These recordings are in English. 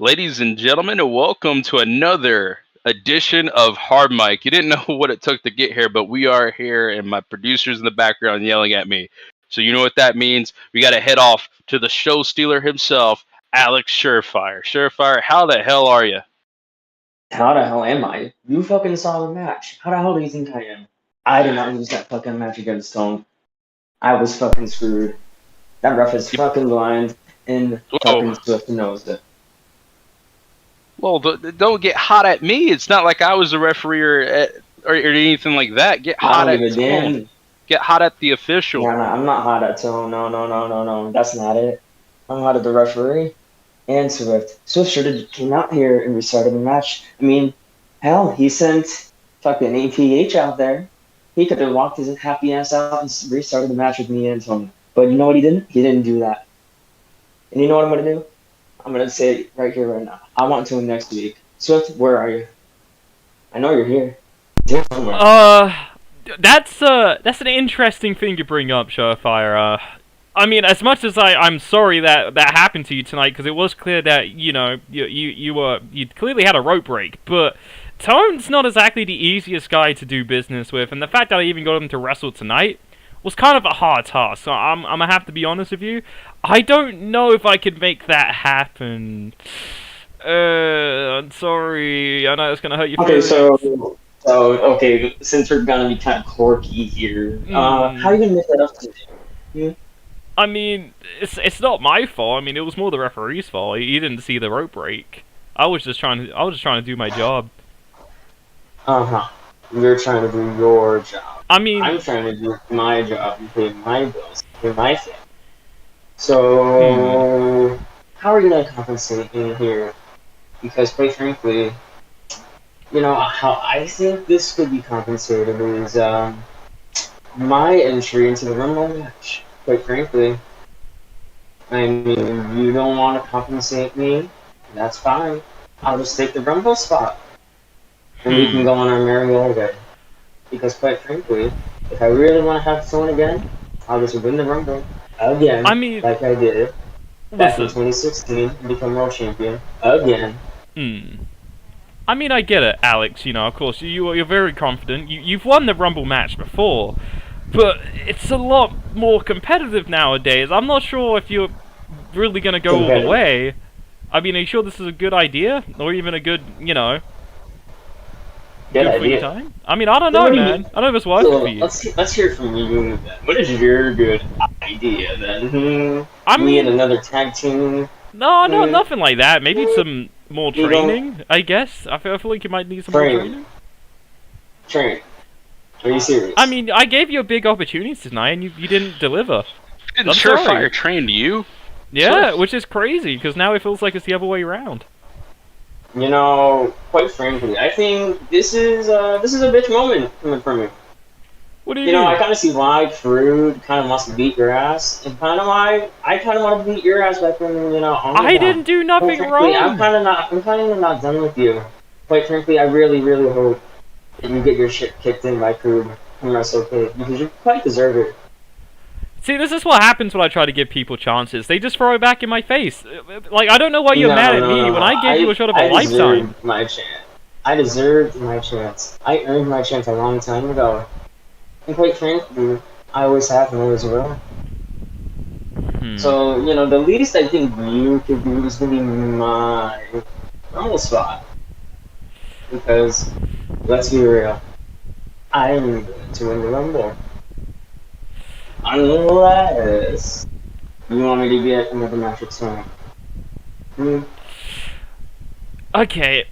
Ladies and gentlemen, and welcome to another edition of Hardmic. You didn't know what it took to get here, but we are here, and my producer's in the background yelling at me. So you know what that means. We got to head off to the show stealer himself, Alex Surefire. Surefire, how the hell are you? How the hell am I? You fucking saw the match. How the hell do you think I am? I did not lose that fucking match against Stone. I was fucking screwed. That ref is fucking blind, and fucking Whoa. Swift knows it. Well, don't get hot at me. It's not like I was a referee or anything like that. Get I hot don't at give a Tone. damn. Get hot at the official. Yeah, I'm not hot at Tone. No. That's not it. I'm hot at the referee and Swift. Swift should have came out here and restarted the match. I mean, hell, he sent fucking APH out there. He could have walked his happy ass out and restarted the match with me and Tony. But you know what he didn't? He didn't do that. And you know what I'm gonna do? I'm gonna say it right here, right now. I want to next week. Swift, where are you? I know you're here. You're somewhere. That's an interesting thing to bring up, Surefire. I mean, as much as I'm sorry that happened to you tonight, because it was clear that you clearly had a rope break, but Tone's not exactly the easiest guy to do business with, and the fact that I even got him to wrestle tonight was kind of a hard task. So I'm gonna have to be honest with you. I don't know if I could make that happen. I'm sorry. I know it's gonna hurt your Okay, feelings. okay, since we're gonna be kind of quirky here, how are you gonna make that up today? I mean, it's not my fault. I mean, it was more the referee's fault. He didn't see the rope break. I was just trying to do my job. You're trying to do your job. I mean, I'm trying to do my job and pay my bills, pay my thing. So, how are you gonna compensate me here? Because quite frankly, how I think this could be compensated is my entry into the Rumble match. Quite frankly, I mean, you don't want to compensate me, that's fine. I'll just take the Rumble spot. And we can go on our merry way. Because quite frankly, if I really want to have fun again, I'll just win the Rumble again. I mean, like I did back in 2016 and become world champion again. I mean, I get it, Alex. You know, of course, you're very confident. You've won the Rumble match before, but it's a lot more competitive nowadays. I'm not sure if you're really gonna go all the way. I mean, are you sure this is a good idea, or even a good, Good for your idea. time? I mean, I don't know, man. I don't know if it's working for you. Let's hear from you then. What is your good idea then? I mean, and another tag team. No, nothing like that. Maybe some more training, I guess. I feel like you might need some more training. Training? Are you serious? I mean, I gave you a big opportunity tonight, and you didn't deliver. Didn't Surefire train you? Yeah, which is crazy, because now it feels like it's the other way around. Quite frankly, I think this is a bitch moment coming from you. What do you mean? I kind of see why Crude kind of wants to beat your ass, and kind of why I kind of want to beat your ass back when I didn't do nothing wrong. I'm kind of not done with you. Quite frankly, I really hope that you get your shit kicked in by Crude and WrestleCade because you quite deserve it. See, this is what happens when I try to give people chances. They just throw it back in my face. Like, I don't know why you're mad at me when I gave you a shot of a lifetime. My chance. I deserved my chance. I earned my chance a long time ago. And quite frankly, I always have and always will. So, the least I think you could do is give me my Rumble spot. Because, let's be real, I'm going to win the Rumble. Unless you want me to get another match with Sonic. Okay,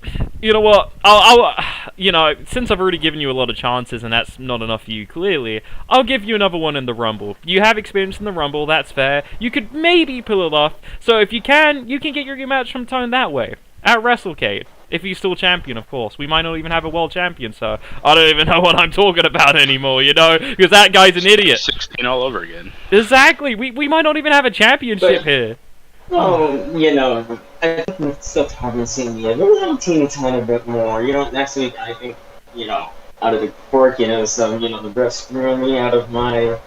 you know what? I'll since I've already given you a lot of chances and that's not enough for you, clearly, I'll give you another one in the Rumble. You have experience in the Rumble, that's fair. You could maybe pull it off. So if you can get your match from Tone that way. At WrestleCade. If he's still champion, of course. We might not even have a world champion, so I don't even know what I'm talking about anymore, because that guy's an idiot. 16 all over again. Exactly. We might not even have a championship here. I think we still haven't seen yet. We'll have a teeny tiny bit more. Next week, I think, out of the quirk, the breast screwing me out of my,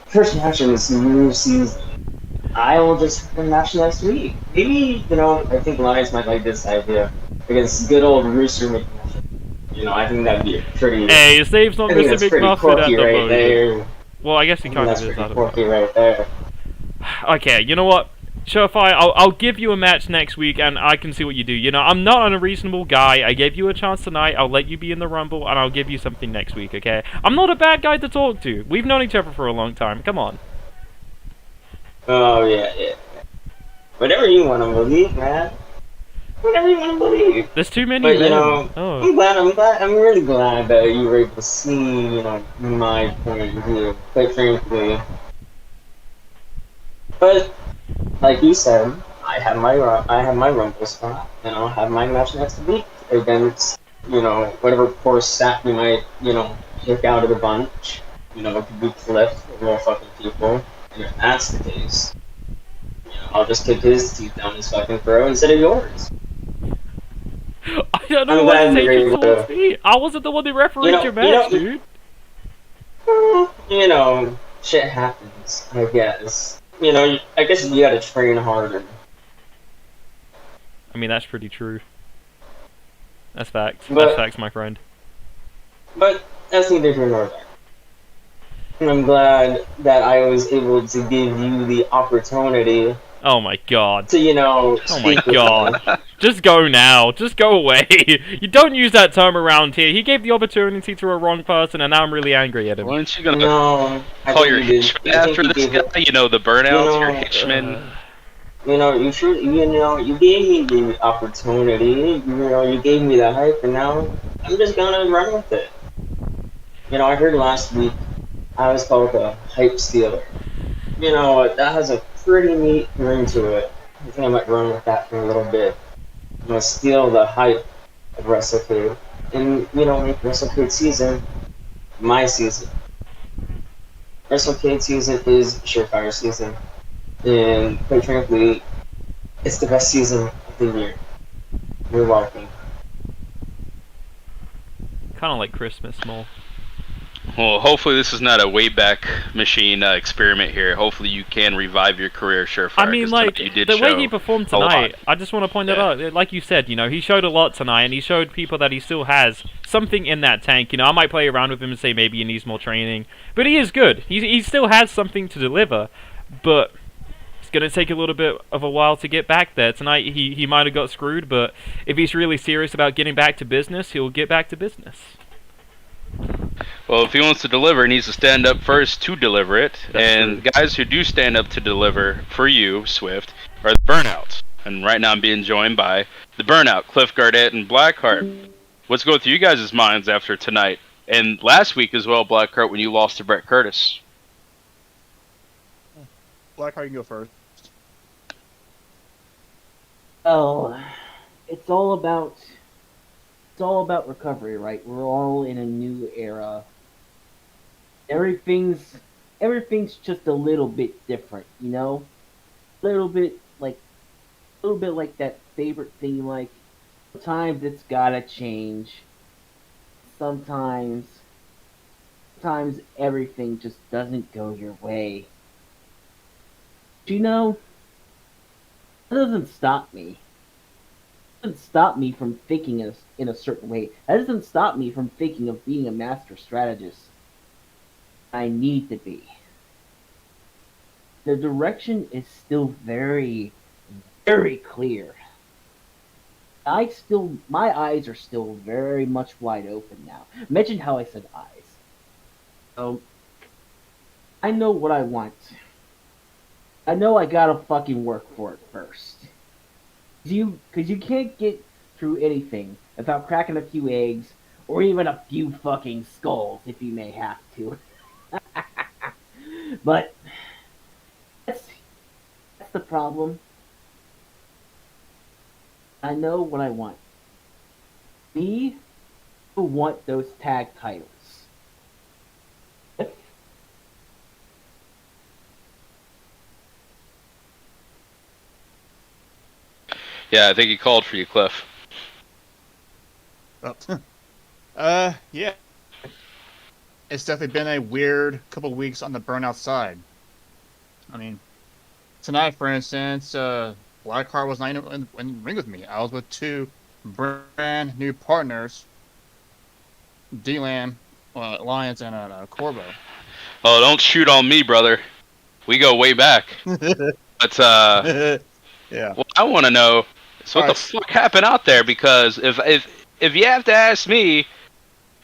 first match in this new season. I will just have a match next week. Maybe, I think Lions might like this idea against good old Rooster McMuffin. I think that'd be Hey, his name's not I think Mr. that's pretty McMuffin at quirky the right moment. there. Well, I guess he I think kind that's of is. pretty I don't quirky know. right there. Okay, you know what? Surefire, I'll give you a match next week, and I can see what you do. I'm not an unreasonable guy. I gave you a chance tonight. I'll let you be in the Rumble, and I'll give you something next week, okay? I'm not a bad guy to talk to. We've known each other for a long time. Come on. Oh, yeah. Whatever you want to believe, man. Whatever you want to believe. There's too many But, men. I'm really glad that you were able to see, my point of view, quite frankly. But, like you said, I have my Rumble spot, and I'll have my match next week against, whatever poor sap you might, pick out of the bunch. It could be Cliff or more fucking people. And if that's the case, I'll just kick his teeth down his fucking throat instead of yours. I don't know why you're taking towards me. I wasn't the one who refereed your match, dude. Shit happens, I guess. I guess you gotta train harder. I mean, that's pretty true. That's facts. That's facts, my friend. But that's neither here nor there. And I'm glad that I was able to give you the opportunity. Oh my god. To, Oh my god. Just go now. Just go away. You don't use that term around here. He gave the opportunity to a wrong person, and now I'm really angry at him. Weren't you gonna call your hitchman after this guy? The burnouts, your hitchman. You gave me the opportunity. You gave me the hype, and now I'm just gonna run with it. I heard last week I was called a hype stealer. That has a pretty neat ring to it. I think I might run with that for a little bit. I'm gonna steal the hype of WrestleCade and, make WrestleCade season my season. WrestleCade season is Surefire season. And quite frankly, it's the best season of the year. You're welcome. Kind of like Christmas, Small. Well, hopefully this is not a Wayback Machine experiment here. Hopefully you can revive your career, Surefire. I mean, like, the way he performed tonight, I just want to point that out. Like you said, he showed a lot tonight, and he showed people that he still has something in that tank. I might play around with him and say maybe he needs more training. But he is good. He still has something to deliver. But it's going to take a little bit of a while to get back there. Tonight, he might have got screwed, but if he's really serious about getting back to business, he'll get back to business. Well, if he wants to deliver, he needs to stand up first to deliver it. That's and true. Guys who do stand up to deliver for you, Swift, are the Burnouts. And right now I'm being joined by the Burnout, Cliff Gardette and Blackheart. What's going through you guys' minds after tonight? And last week as well, Blackheart, when you lost to Brett Curtis. Blackheart, you can go first. Oh, it's all about recovery, right? We're all in a new era. Everything's just a little bit different, A little bit like that favorite thing you like. Sometimes it's gotta change. Sometimes everything just doesn't go your way. But that doesn't stop me. Doesn't stop me from thinking in a certain way. That doesn't stop me from thinking of being a master strategist. I need to be. The direction is still very, very clear. My eyes are still very much wide open now. Mention how I said eyes. So, I know what I want. I know I gotta fucking work for it first. Because you can't get through anything without cracking a few eggs, or even a few fucking skulls, if you may have to. But that's the problem. I know what I want. Me, who want those tag titles. Yeah, I think he called for you, Cliff. Yeah. It's definitely been a weird couple weeks on the Burnout side. I mean, tonight, for instance, Blackheart was not in the ring with me. I was with two brand new partners, D-Lam, Alliance, and Corvo. Oh, don't shoot on me, brother. We go way back. But Yeah. what I want to know is what the fuck happened out there, because if you have to ask me,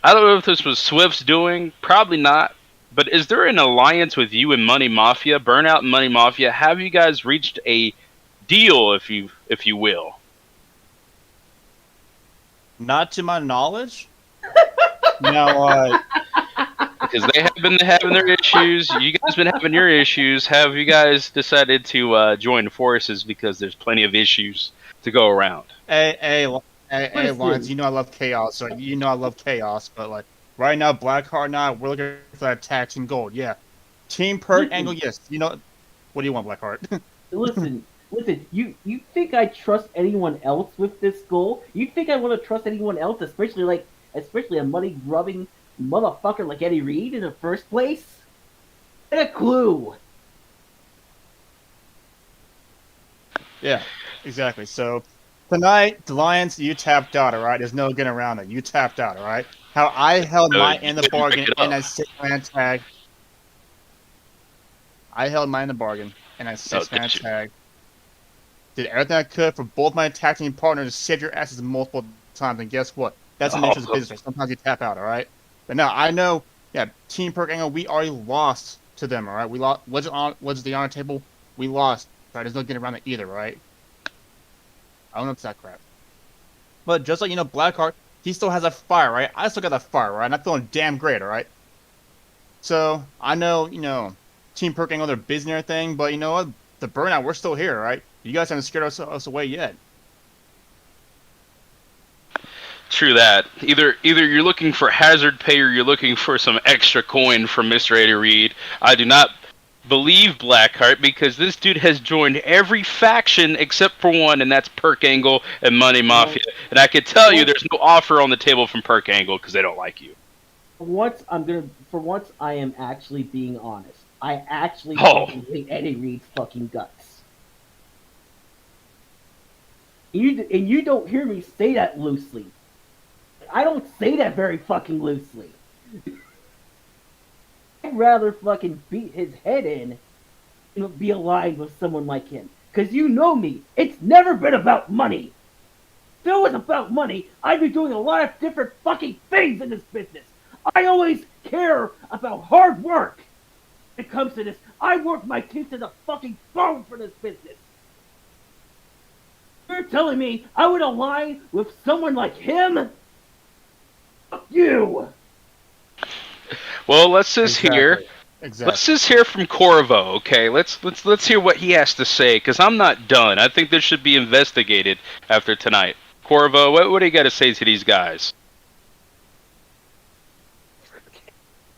I don't know if this was Swift's doing. Probably not. But is there an alliance with you and Money Mafia, Burnout and Money Mafia? Have you guys reached a deal, if you will? Not to my knowledge. Now, Because they have been having their issues. You guys been having your issues. Have you guys decided to join forces because there's plenty of issues to go around? hey, Lawrence, you know I love chaos, so you know I love chaos, but like right now, Blackheart and I, we're looking for that tax and gold. Yeah, Team Perk angle, yes. You know, what do you want, Blackheart? Listen, you think I trust anyone else with this goal? You think I want to trust anyone else, especially a money grubbing motherfucker like Eddie Reed in the first place? Get a clue. Yeah, exactly. So tonight, the Lions, you tapped out, all right? There's no getting around it. You tapped out, all right? How I held my end of the bargain and I 6-man tag. I held mine in the bargain and I 6-man tag. Did everything I could for both my tag team partners to save your asses multiple times, and guess what? That's the nature of the business. Sometimes you tap out, all right? But now I know, yeah, Team Perk Angle, we already lost to them, all right? We lost. What's the honor table? We lost. Right? There's no getting around it either, right? I don't know if it's that crap. But just like, you know, Blackheart, he still has a fire, right? I still got that fire, right? And I'm feeling damn great, all right? So I know, you know, Team Perk Angle, they're busy and everything, but you know what? The Burnout, we're still here, right? You guys haven't scared us away yet. True that. Either you're looking for hazard pay or you're looking for some extra coin from Mr. Eddie Reed. I do not believe Blackheart, because this dude has joined every faction except for one, and that's Perk Angle and Money Mafia. And I can tell you there's no offer on the table from Perk Angle because they don't like you. For once, I am actually being honest. I actually hate Eddie Reed's fucking guts. You don't hear me say that loosely. I don't say that very fucking loosely. I'd rather fucking beat his head in and be aligned with someone like him. Because you know me, it's never been about money. If it was about money, I'd be doing a lot of different fucking things in this business. I always care about hard work. When it comes to this, I work my teeth to the fucking bone for this business. You're telling me I would align with someone like him? Fuck you! Well, let's just hear. Exactly. Let's just hear from Corvo, okay? Let's hear what he has to say, because I'm not done. I think this should be investigated after tonight. Corvo, what do you got to say to these guys?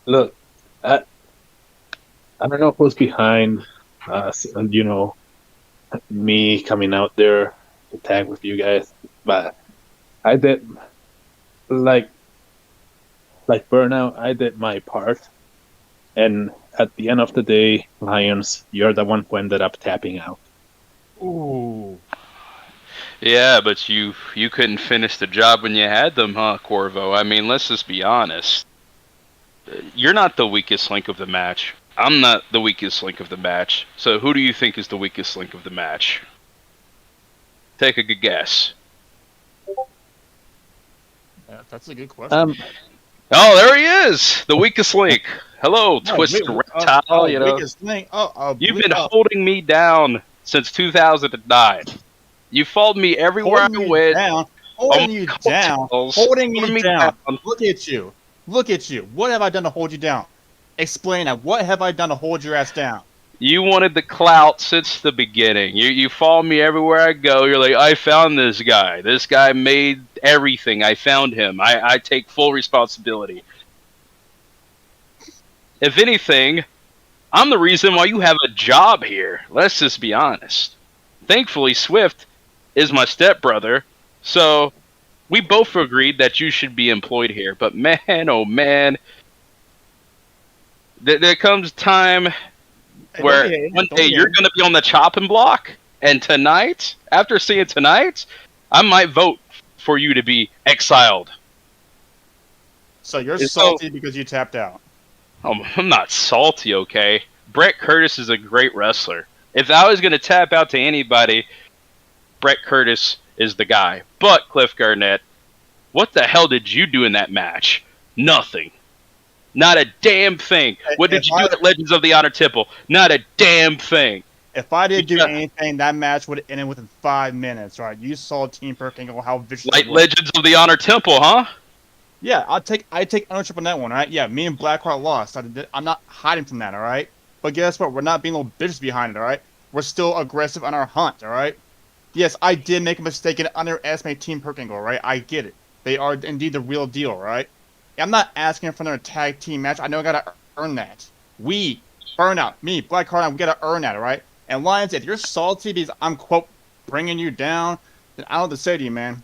Look, I don't know who's behind, you know, me coming out there to tag with you guys, but I did, like Burnout, I did my part, and at the end of the day, Lions, you're the one who ended up tapping out. Ooh. Yeah, but you couldn't finish the job when you had them, huh, Corvo? I mean, let's just be honest. You're not the weakest link of the match. I'm not the weakest link of the match. So who do you think is the weakest link of the match? Take a good guess. Yeah, that's a good question. Oh, there he is! The weakest link. Hello, Twisted Reptile, you know. Weakest link. You've been holding me down since 2009. You followed me everywhere I went. Holding you down. Look at you. Look at you. What have I done to hold you down? Explain that. What have I done to hold your ass down? You wanted the clout since the beginning. You follow me everywhere I go. You're like, I found this guy. This guy made everything. I found him. I take full responsibility. If anything, I'm the reason why you have a job here. Let's just be honest. Thankfully, Swift is my stepbrother, so we both agreed that you should be employed here. But man, oh man, there comes time where one day you're going to be on the chopping block, and tonight, after seeing tonight, I might vote for you to be exiled. So you're salty because you tapped out. I'm not salty, okay? Brett Curtis is a great wrestler. If I was going to tap out to anybody, Brett Curtis is the guy. But, Cliff Garnett, what the hell did you do in that match? Nothing. Not a damn thing. What did you do at Legends of the Honor Temple? Not a damn thing. If I didn't do anything, that match would have ended within 5 minutes, right? You saw Team Perkingle, how vicious like Legends of the Honor Temple, huh? Yeah, I take ownership on that one, right? Yeah, me and Blackheart lost. I'm not hiding from that, all right? But guess what? We're not being little bitches behind it, all right? We're still aggressive on our hunt, all right? Yes, I did make a mistake and underestimate Team Perkingle, right? I get it. They are indeed the real deal, right? I'm not asking for another tag team match. I know I gotta earn that. We, Burnout, me, Blackheart, we gotta earn that, all right? And Lions, if you're salty because I'm, quote, bringing you down, then I don't know what to say to you, man.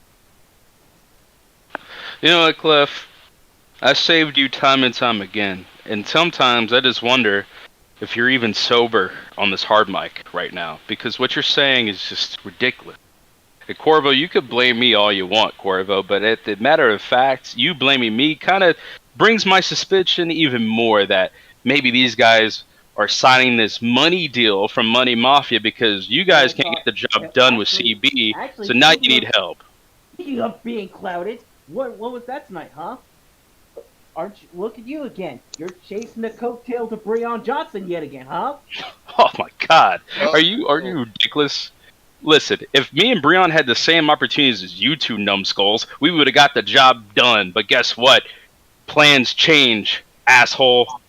You know what, Cliff? I saved you time and time again. And sometimes I just wonder if you're even sober on this hard mic right now. Because what you're saying is just ridiculous. And Corvo, you could blame me all you want, Corvo, but at the matter of fact, you blaming me kind of brings my suspicion even more that maybe these guys are signing this money deal from Money Mafia because you guys can't get the job done with CB, so now you need help. Speaking of being clouded, what was that tonight, huh? Aren't you, look at you again. You're chasing the coattails of Breon Johnson yet again, huh? Oh my God. Are you ridiculous? Listen, if me and Breon had the same opportunities as you two numbskulls, we would have got the job done. But guess what? Plans change, asshole.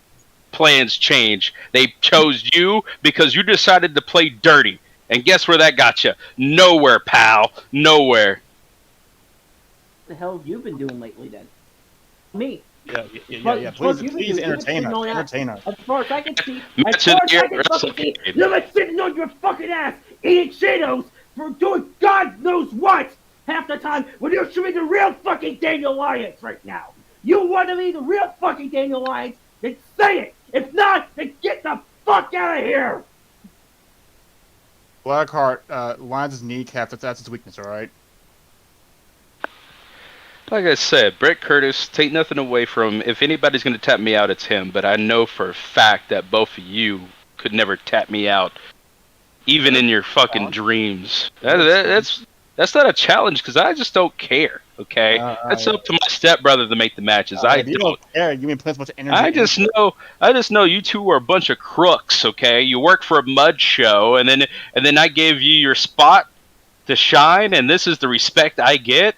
Plans change. They chose you because you decided to play dirty. And guess where that got you? Nowhere, pal. Nowhere. What the hell have you been doing lately, then? Me. Yeah. Please entertain us. Entertain us. As far as I can see, You've you're like sitting on your fucking ass, eating Cheetos for doing God knows what half the time when you should be the real fucking Daniel Lyons right now. You want to be the real fucking Daniel Lyons? Then say it. If not, then get the fuck out of here. Blackheart, Lyons' kneecap, that's his weakness, alright? Like I said, Brett Curtis, take nothing away from him. If anybody's going to tap me out, it's him. But I know for a fact that both of you could never tap me out, even in your fucking dreams. That's not a challenge because I just don't care. Okay, that's up to my stepbrother to make the matches. I don't care. You mean put as much energy? I just know you two are a bunch of crooks. Okay, you work for a mud show, and then I gave you your spot to shine, and this is the respect I get.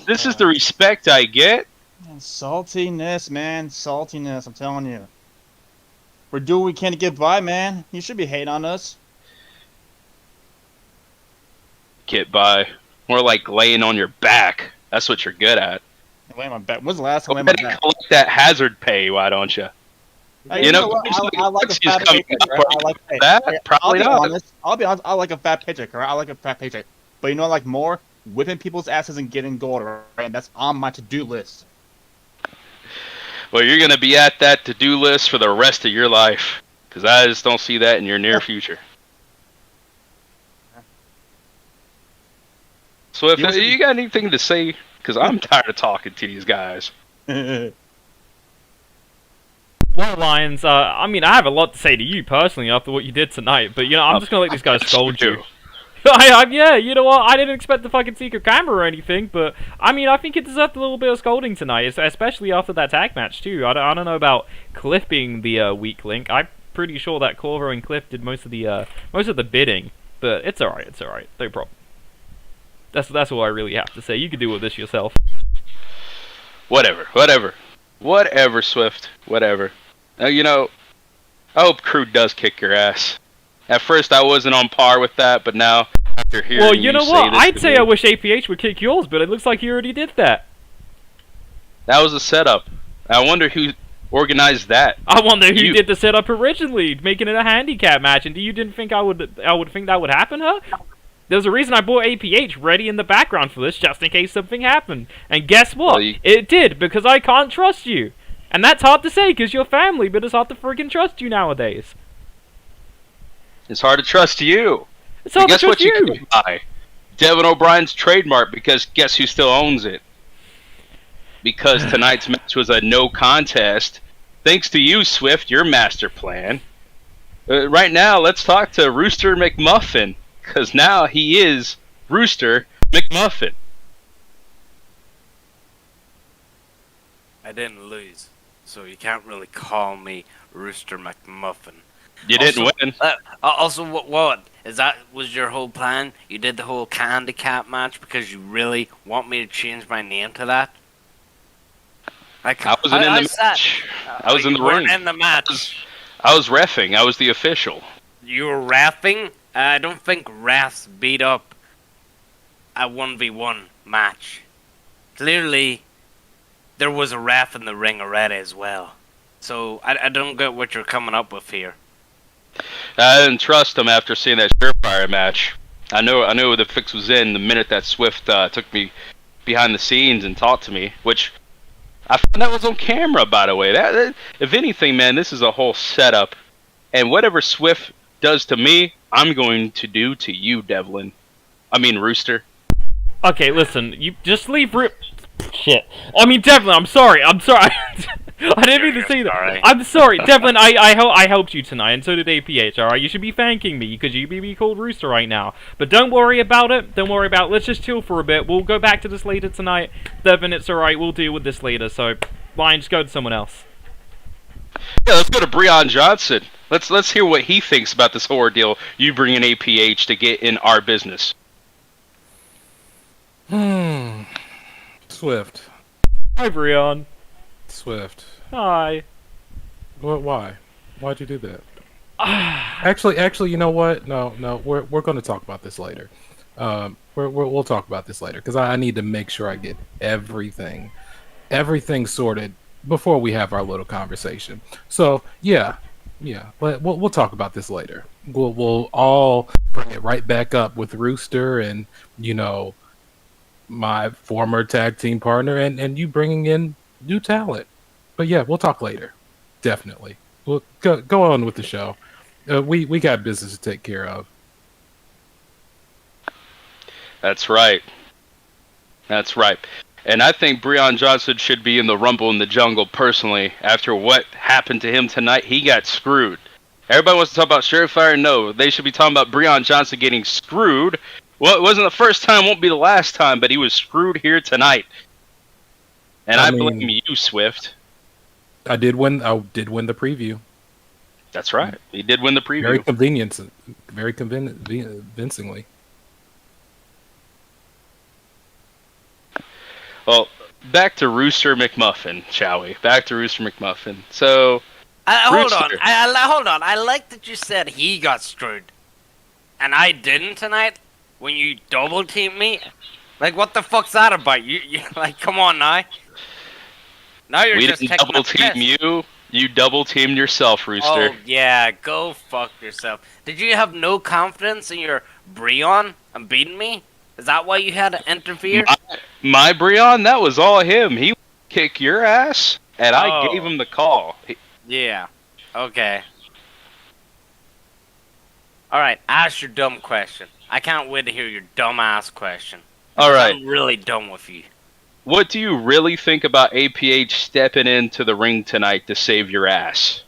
This is the respect I get. Saltiness, man. Saltiness, I'm telling you. We're doing what we can to get by, man. You should be hating on us. Get by. More like laying on your back. That's what you're good at. Laying on my back. When's the last time I laid on my back? Collect that hazard pay, why don't you? Hey, you know I like a fat paycheck. I like that. Probably not. I'll be honest. I like a fat paycheck. Right? I like a fat paycheck. But you know, what I like more whipping people's asses and getting gold. Right? And that's on my to-do list. Well, you're gonna be at that to-do list for the rest of your life, because I just don't see that in your near future. So if you got anything to say, because I'm tired of talking to these guys. Well, Lions, I have a lot to say to you personally after what you did tonight, but, I'm just going to let these guys scold you. Yeah, you know what, I didn't expect the fucking secret camera or anything, but, I think it deserved a little bit of scolding tonight, especially after that tag match, too. I don't know about Cliff being the weak link. I'm pretty sure that Corvo and Cliff did most of the bidding, but it's alright, no problem. That's all I really have to say. You can deal with this yourself. Whatever, Swift. Whatever. I hope Crew does kick your ass. At first, I wasn't on par with that, but now, after hearing well, you know what? I'd say I wish APH would kick yours, but it looks like he already did that. That was a setup. I wonder who organized that. I wonder who did the setup originally, making it a handicap match. And you didn't think I would think that would happen, huh? There's a reason I brought APH ready in the background for this, just in case something happened. And guess what? Well, it did, because I can't trust you. And that's hard to say, because you're family, but it's hard to friggin' trust you nowadays. It's hard to trust you. It's But hard to guess trust what you you. can buy? Devin O'Brien's trademark, because guess who still owns it? Because tonight's match was a no contest. Thanks to you, Swift, your master plan. Right now, let's talk to Rooster McMuffin, because now he is Rooster McMuffin. I didn't lose, so you can't really call me Rooster McMuffin. You didn't win. Also, what is that? Was your whole plan? You did the whole candy cap match because you really want me to change my name to that? Like, I wasn't in the match. I was in the ring. In the match. I was reffing. I was the official. You were reffing? I don't think refs beat up a 1v1 match. Clearly, there was a ref in the ring already as well. So, I don't get what you're coming up with here. I didn't trust him after seeing that Surefire match. I knew the fix was in the minute that Swift took me behind the scenes and talked to me, which I found that was on camera, by the way. That, if anything, man, this is a whole setup. And whatever Swift does to me, I'm going to do to you, Devlin. I mean, Rooster. Okay, listen, you just leave shit. I mean, Devlin, I'm sorry. I didn't mean to say that. Sorry. I'm sorry, Devlin. I helped you tonight, and so did APH. All right, you should be thanking me because you be called Rooster right now. But don't worry about it. Don't worry about it. Let's just chill for a bit. We'll go back to this later tonight. Devlin, it's all right. We'll deal with this later. So, Lion, just go to someone else. Yeah, let's go to Breon Johnson. Let's hear what he thinks about this whole ordeal. You bring in APH to get in our business. Swift. Hi, Breon. Swift. Hi. What? Why? Why'd you do that? Actually, you know what? No. We're going to talk about this later. We'll talk about this later because I need to make sure I get everything sorted before we have our little conversation. So yeah. We'll talk about this later. We'll all bring it right back up with Rooster and my former tag team partner and you bringing in new talent. But yeah, we'll talk later. Definitely. We'll go on with the show. We got business to take care of. That's right. And I think Breon Johnson should be in the Rumble in the Jungle personally. After what happened to him tonight, he got screwed. Everybody wants to talk about Surefire. No, they should be talking about Breon Johnson getting screwed. Well, it wasn't the first time, won't be the last time, but he was screwed here tonight. And I blame you, Swift. I did win the preview. That's right. He did win the preview. Very convincingly. Well, back to Rooster McMuffin, shall we? Back to Rooster McMuffin. So, hold on. Hold on. I like that you said he got screwed, and I didn't tonight. When you double team me, like what the fuck's that about? You like, come on now. Now you're just taking double team you. You double teamed yourself, Rooster. Oh yeah, go fuck yourself. Did you have no confidence in your Breon and beating me? Is that why you had to interfere? My Breon, that was all him. He kicked your ass, and I gave him the call. Yeah. Okay. All right. Ask your dumb question. I can't wait to hear your dumb ass question. All right. I'm really done with you. What do you really think about APH stepping into the ring tonight to save your ass?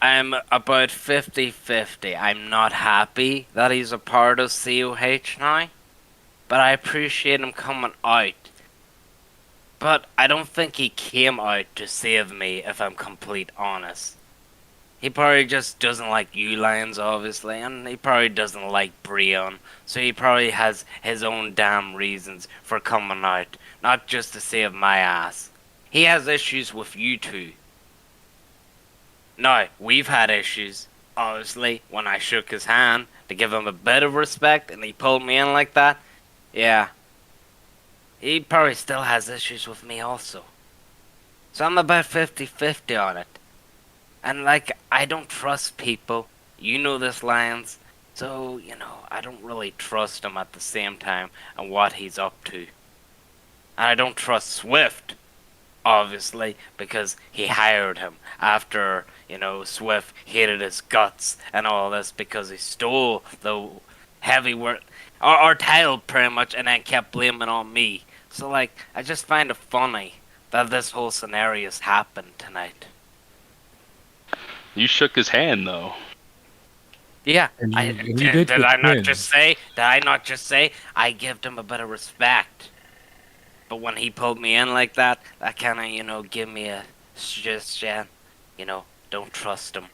I'm about 50-50. I'm not happy that he's a part of COH now, but I appreciate him coming out. But I don't think he came out to save me, if I'm complete honest. He probably just doesn't like you Lions, obviously, and he probably doesn't like Breon, so he probably has his own damn reasons for coming out, not just to save my ass. He has issues with you two. Now, we've had issues, obviously, when I shook his hand to give him a bit of respect and he pulled me in like that. Yeah. He probably still has issues with me also. So I'm about 50-50 on it. And like, I don't trust people. You know this, Lions. So, I don't really trust him at the same time and what he's up to. And I don't trust Swift. obviously, because he hired him after, Swift hated his guts and all this because he stole the heavyweight our title pretty much and then kept blaming on me. So, I just find it funny that this whole scenario has happened tonight. You shook his hand, though. Yeah, Did I not just say I gave him a bit of respect? But when he pulled me in like that kind of, give me a suggestion, don't trust him.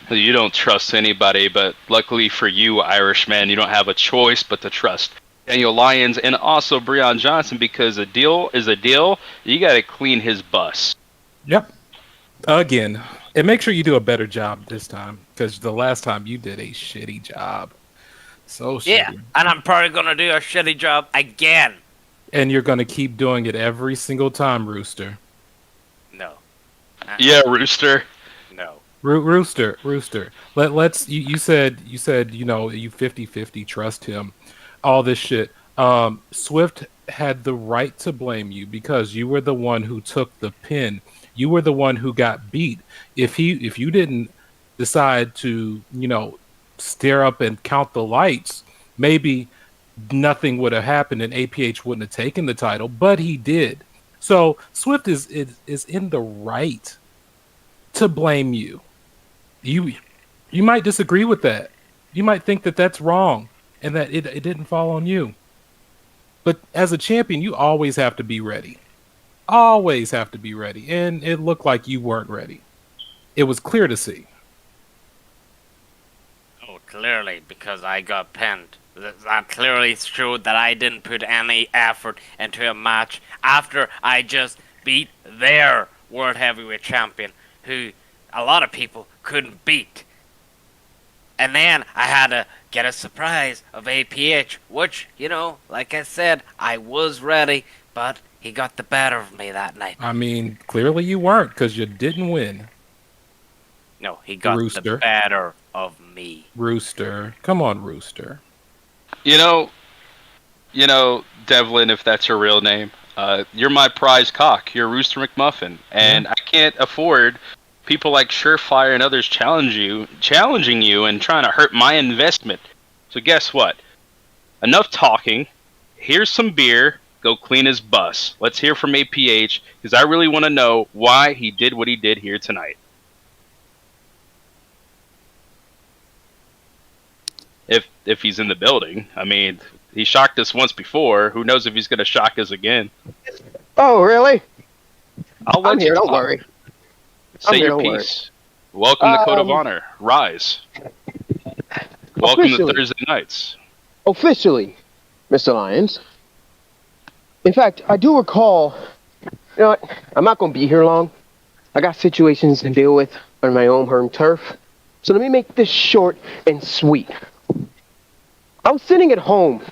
You don't trust anybody, but luckily for you, Irishman, you don't have a choice but to trust Daniel Lyons and also Breon Johnson, because a deal is a deal. You got to clean his bus. Yep. Again. And make sure you do a better job this time, because the last time you did a shitty job. So shitty. Yeah, and I'm probably going to do a shitty job again. And you're going to keep doing it every single time, Rooster. No. Yeah, Rooster. No. Rooster. Let's. You said you 50-50 trust him. All this shit. Swift had the right to blame you because you were the one who took the pin. You were the one who got beat. If you didn't decide to, stare up and count the lights, maybe nothing would have happened and APH wouldn't have taken the title, but he did. So Swift is in the right to blame you. You might disagree with that. You might think that that's wrong and that it didn't fall on you. But as a champion, you always have to be ready. Always have to be ready. And it looked like you weren't ready. It was clear to see. Oh, clearly, because I got pinned. That clearly showed that I didn't put any effort into a match after I just beat their World Heavyweight Champion, who a lot of people couldn't beat. And then I had to get a surprise of APH, which, like I said, I was ready, but he got the better of me that night. I mean, clearly you weren't, because you didn't win. No, he got the better of me. Rooster. Come on, Rooster. Devlin, if that's your real name, you're my prize cock. You're Rooster McMuffin. And I can't afford people like Surefire and others challenging you and trying to hurt my investment. So guess what? Enough talking. Here's some beer. Go clean his bus. Let's hear from APH, because I really want to know why he did what he did here tonight. If he's in the building. I mean, he shocked us once before. Who knows if he's going to shock us again? Oh, really? I'm here, don't worry. Say your piece. Welcome to Code of Honor. Rise. Welcome to Thursday nights. Officially, Mr. Lyons. In fact, I do recall, you know what, I'm not going to be here long. I got situations to deal with on my own home turf. So let me make this short and sweet. I was sitting at home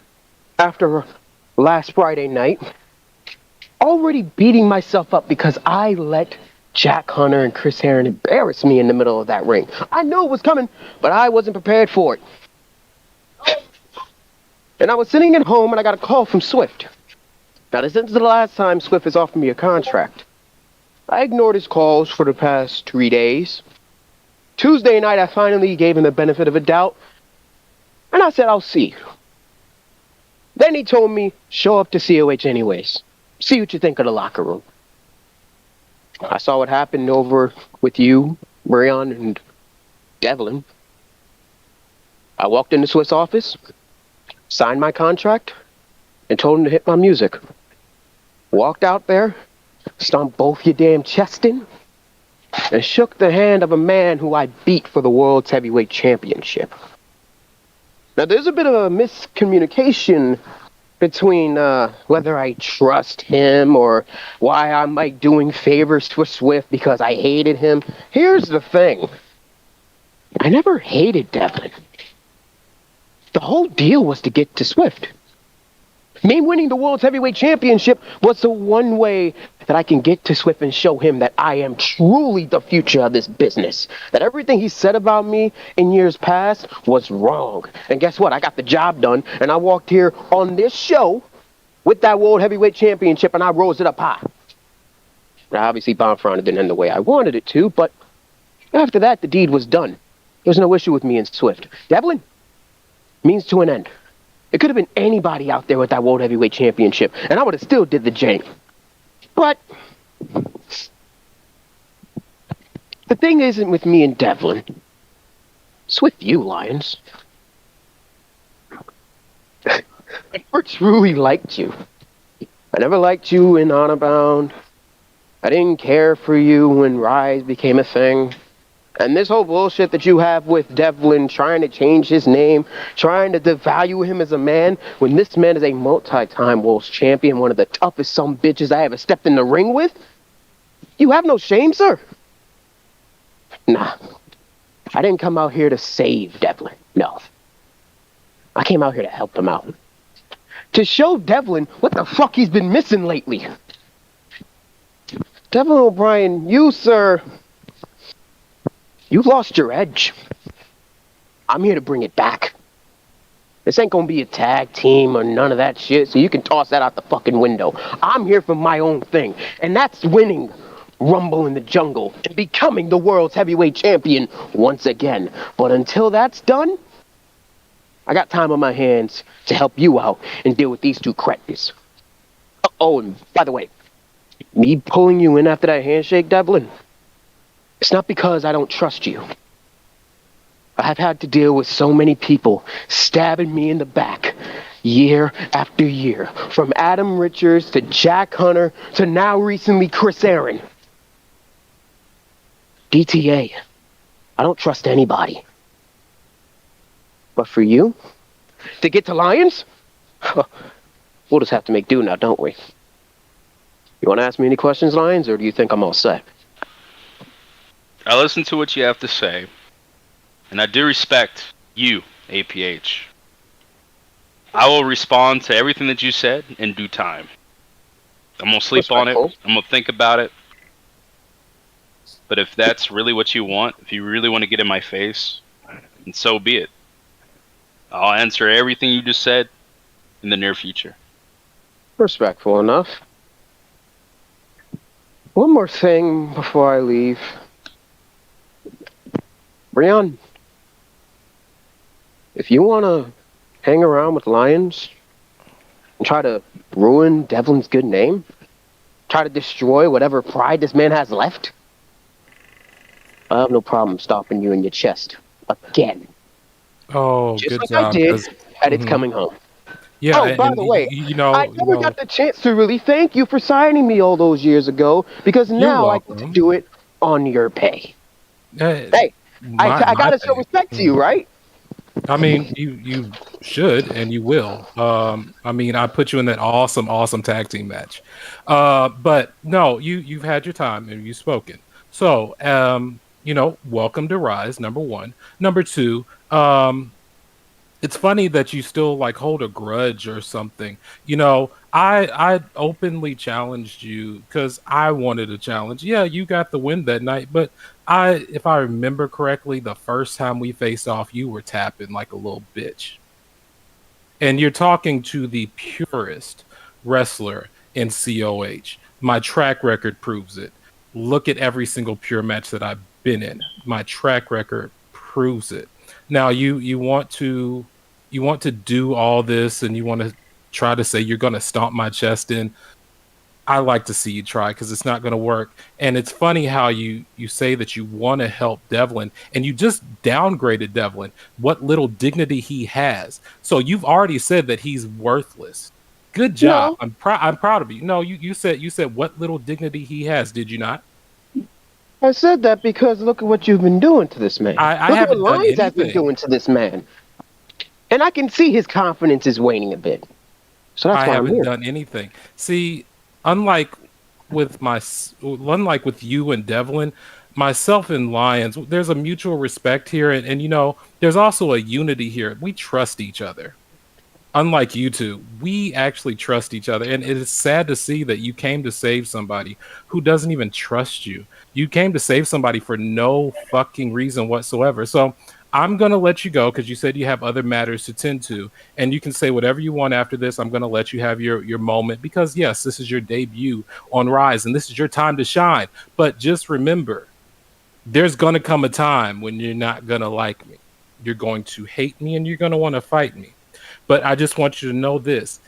after last Friday night, already beating myself up because I let Jack Hunter and Chris Heron embarrass me in the middle of that ring. I knew it was coming, but I wasn't prepared for it. And I was sitting at home and I got a call from Swift. Now, this isn't the last time Swift has offered me a contract. I ignored his calls for the past 3 days. Tuesday night, I finally gave him the benefit of a doubt, and I said, I'll see. Then he told me, show up to COH anyways. See what you think of the locker room. I saw what happened over with you, Breon, and Devlin. I walked into Swift's office, signed my contract, and told him to hit my music. Walked out there, stomped both your damn chests in, and shook the hand of a man who I beat for the World's Heavyweight Championship. Now, there's a bit of a miscommunication between whether I trust him or why I'm doing favors for Swift because I hated him. Here's the thing. I never hated Devlin. The whole deal was to get to Swift. Me winning the World's Heavyweight Championship was the one way that I can get to Swift and show him that I am truly the future of this business. That everything he said about me in years past was wrong. And guess what? I got the job done, and I walked here on this show with that World Heavyweight Championship, and I rose it up high. Now, obviously, Bonfront didn't end the way I wanted it to, but after that, the deed was done. There was no issue with me and Swift. Devlin, means to an end. It could have been anybody out there with that World Heavyweight Championship, and I would have still did the J. But the thing isn't with me and Devlin. It's with you, Lions. I never truly liked you. I never liked you in Honor Bound. I didn't care for you when Rise became a thing. And this whole bullshit that you have with Devlin trying to change his name, trying to devalue him as a man, when this man is a multi-time World's champion, one of the toughest some bitches I ever stepped in the ring with? You have no shame, sir? Nah. I didn't come out here to save Devlin. No. I came out here to help him out. To show Devlin what the fuck he's been missing lately. Devlin O'Brien, you, sir, you've lost your edge. I'm here to bring it back. This ain't gonna be a tag team or none of that shit, so you can toss that out the fucking window. I'm here for my own thing, and that's winning Rumble in the Jungle and becoming the world's heavyweight champion once again. But until that's done, I got time on my hands to help you out and deal with these two cretins. Oh, and by the way, me pulling you in after that handshake, Devlin, it's not because I don't trust you. I've had to deal with so many people stabbing me in the back year after year. From Adam Richards to Jack Hunter to now recently Chris Aaron. DTA, I don't trust anybody. But for you, to get to Lions, we'll just have to make do now, don't we? You want to ask me any questions, Lions, or do you think I'm all set? I listen to what you have to say, and I do respect you, APH. I will respond to everything that you said in due time. I'm going to sleep on it. I'm going to think about it. But if that's really what you want, if you really want to get in my face, then so be it. I'll answer everything you just said in the near future. Respectful enough. One more thing before I leave. Brian, if you want to hang around with Lions and try to ruin Devlin's good name, try to destroy whatever pride this man has left, I have no problem stopping you in your chest again. Oh, just good like job. I did at It's Coming Home. Yeah. Oh, by the way, you know, I never got the chance to really thank you for signing me all those years ago, because now I get to do it on your pay. Hey, I gotta show respect to you, right? I mean, you should and you will. I mean, I put you in that awesome tag team match. But no, you've had your time and you've spoken. So, welcome to Rise, number one. Number two, it's funny that you still like hold a grudge or something. I openly challenged you because I wanted a challenge. Yeah, you got the win that night, but if I remember correctly, the first time we faced off, you were tapping like a little bitch. And you're talking to the purest wrestler in COH. My track record proves it. Look at every single pure match that I've been in. My track record proves it. Now you want to do all this and you want to try to say you're going to stomp my chest in. I like to see you try because it's not going to work. And it's funny how you say that you want to help Devlin and you just downgraded Devlin, what little dignity he has. So you've already said that he's worthless. Good job. No. I'm proud of you. No, you said what little dignity he has. Did you not? I said that because look at what you've been doing to this man. I haven't done anything. Has been doing to this man, and I can see his confidence is waning a bit. So that's why I'm here. I haven't done anything. See, unlike with you and Devlin, myself and Lions, there's a mutual respect here, and there's also a unity here. We trust each other. Unlike you two, we actually trust each other, and it is sad to see that you came to save somebody who doesn't even trust you. You came to save somebody for no fucking reason whatsoever. So I'm going to let you go because you said you have other matters to tend to. And you can say whatever you want after this. I'm going to let you have your moment because, yes, this is your debut on Rise and this is your time to shine. But just remember, there's going to come a time when you're not going to like me. You're going to hate me and you're going to want to fight me. But I just want you to know this.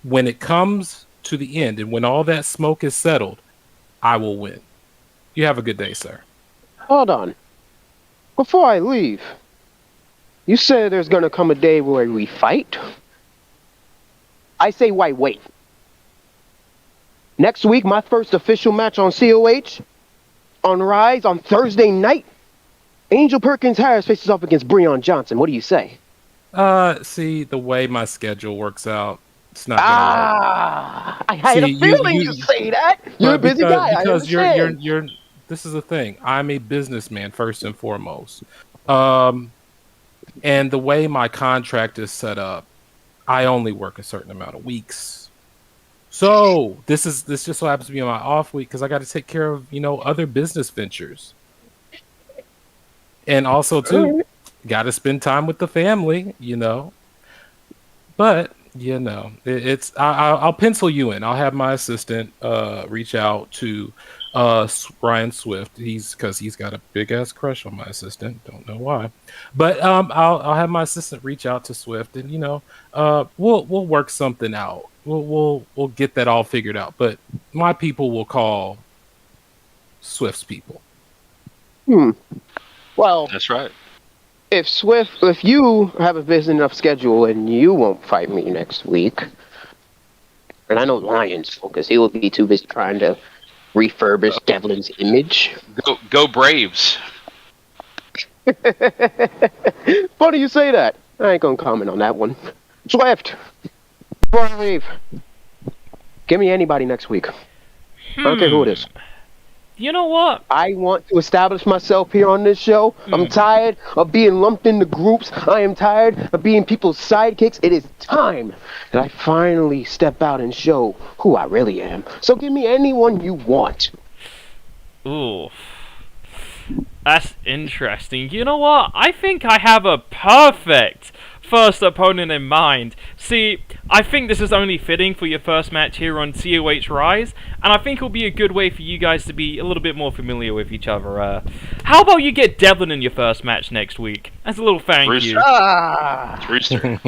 When it comes to the end and when all that smoke is settled, I will win. You have a good day, sir. Hold on. Before I leave, you said there's gonna come a day where we fight? I say why wait. Next week, my first official match on COH, on Rise, on Thursday night, Angel Perkins Harris faces off against Breon Johnson. What do you say? See, the way my schedule works out, it's not gonna work. I had a feeling you'd say that. You're a busy guy. Because you're this is the thing. I'm a businessman first and foremost. And the way my contract is set up, I only work a certain amount of weeks. So this just so happens to be my off week because I got to take care of other business ventures, and also too got to spend time with the family. But it's I'll pencil you in. I'll have my assistant reach out to Ryan Swift. Because he's got a big ass crush on my assistant. Don't know why, but I'll have my assistant reach out to Swift, and we'll work something out. We'll get that all figured out. But my people will call Swift's people. Well, That's right. If you have a busy enough schedule and you won't fight me next week, and I know Lions will, because he will be too busy trying to refurbish Devlin's image. Go Braves. Funny you say that. I ain't gonna comment on that one. Swift, before I leave, give me anybody next week. I don't care who it is. You know what? I want to establish myself here on this show. I'm tired of being lumped into groups. I am tired of being people's sidekicks. It is time that I finally step out and show who I really am. So give me anyone you want. Ooh. That's interesting. You know what? I think I have a perfect first opponent in mind. See, I think this is only fitting for your first match here on COH Rise, and I think it'll be a good way for you guys to be a little bit more familiar with each other. How about you get Devlin in your first match next week? As a little thank you. It's Rooster.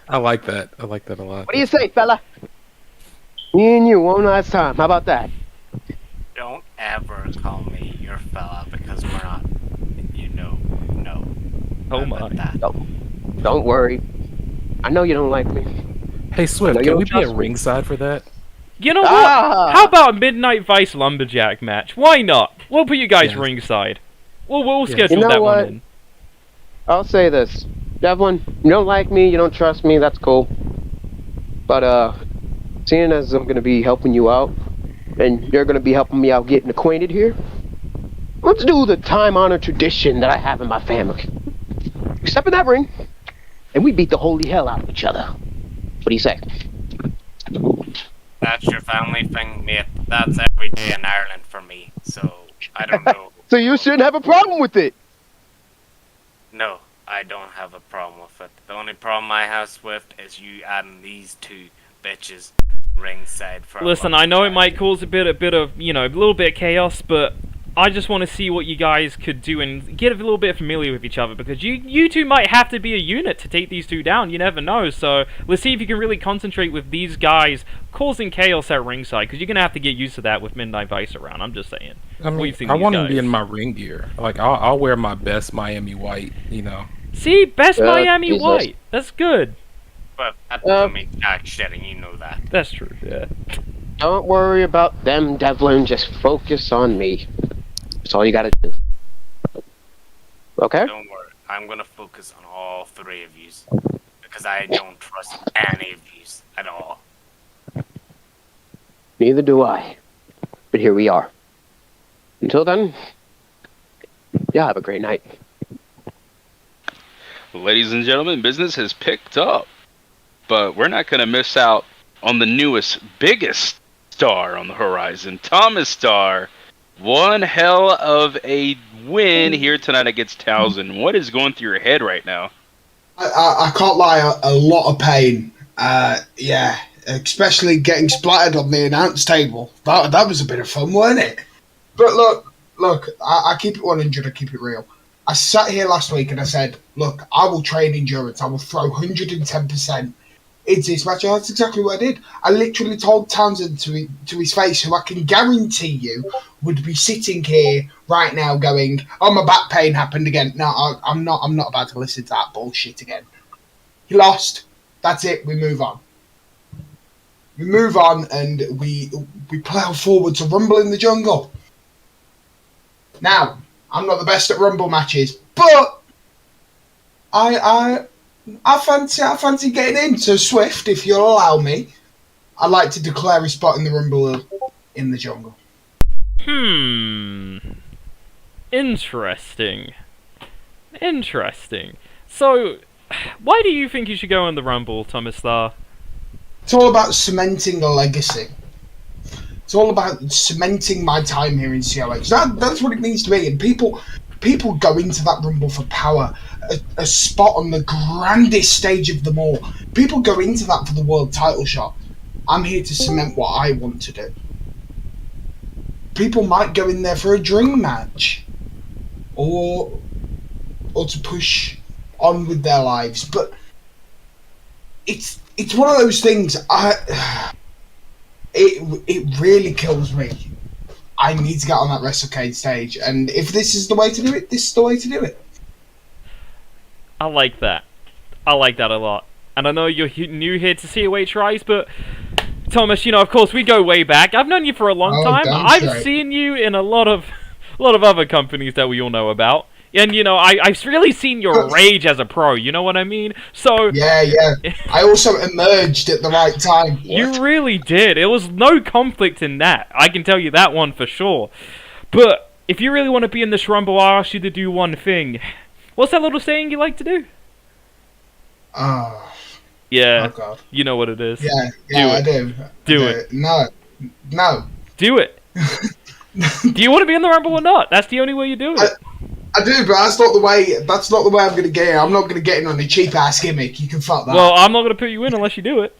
I like that. I like that a lot. What do you say, fella? Me and you, one last time. How about that? Don't ever call me your fella because we're not. No. Oh my. Don't worry. I know you don't like me. Hey Swift, No, you can don't we be at trust me. ringside for that? You know what? How about a Midnight Vice Lumberjack match? Why not? We'll put you guys ringside. We'll schedule You know that what? one in. I'll say this. Devlin, you don't like me, you don't trust me, that's cool. But, seeing as I'm gonna be helping you out, and you're gonna be helping me out getting acquainted here, let's do the time-honored tradition that I have in my family. We step in that ring, and we beat the holy hell out of each other. What do you say? That's your family thing, mate. That's every day in Ireland for me, so I don't know. So you shouldn't have a problem with it. No, I don't have a problem with it. The only problem I have, Swift, is you adding these two bitches ringside for. Listen, I know it might cause a little bit of chaos, but I just want to see what you guys could do and get a little bit familiar with each other, because you two might have to be a unit to take these two down. You never know. So let's see if you can really concentrate with these guys causing chaos at ringside, because you're gonna have to get used to that with Midnight Vice around. I'm just saying. I mean, I want to be in my ring gear. Like I'll wear my best Miami white. See, best Miami Jesus. white. That's good. But that doesn't mean jack shit, and you know that. That's true. Yeah. Don't worry about them, Devlin. Just focus on me. That's all you gotta do. Okay? Don't worry. I'm gonna focus on all three of you because I don't trust any of you at all. Neither do I. But here we are. Until then, y'all have a great night. Ladies and gentlemen, business has picked up. But we're not going to miss out on the newest, biggest star on the horizon. Thomas Starr, one hell of a win here tonight against Townsend. What is going through your head right now? I can't lie, a lot of pain. Yeah, especially getting splattered on the announce table. That was a bit of fun, wasn't it? But look, I keep it 100, I keep it real. I sat here last week and I said, look, I will train endurance. I will throw 110% into this match. And that's exactly what I did. I literally told Townsend to his face, who I can guarantee you would be sitting here right now going, oh, my back pain happened again. No, I'm not about to listen to that bullshit again. He lost. That's it. We move on. We move on and we plough forward to Rumble in the Jungle. Now, I'm not the best at Rumble matches, but I fancy getting in. So Swift, if you'll allow me, I'd like to declare a spot in the Rumble in the Jungle. Interesting. So, why do you think you should go in the Rumble, Thomas Starr? It's all about cementing a legacy. It's all about cementing my time here in COH. That's what it means to me. And people go into that Rumble for power, a spot on the grandest stage of them all. People go into that for the world title shot. I'm here to cement what I want to do. People might go in there for a dream match, or to push on with their lives. But it's one of those things. It really kills me. I need to get on that WrestleCade stage, and if this is the way to do it, this is the way to do it. I like that. I like that a lot. And I know you're new here to COH Rise, but Thomas, of course we go way back. I've known you for a long time. I've seen you in a lot of other companies that we all know about. And, I've really seen your rage as a pro, you know what I mean? So Yeah. I also emerged at the right time. You really did. It was no conflict in that. I can tell you that one for sure. But if you really want to be in this Rumble, I'll ask you to do one thing. What's that little saying you like to do? Yeah. Oh, God. You know what it is. Yeah, I do. Do it. No. Do it. Do you want to be in the Rumble or not? That's the only way you do it. I do, but that's not the way I'm going to get in. I'm not going to get in on a cheap-ass gimmick. You can fuck that. Well, I'm not going to put you in unless you do it.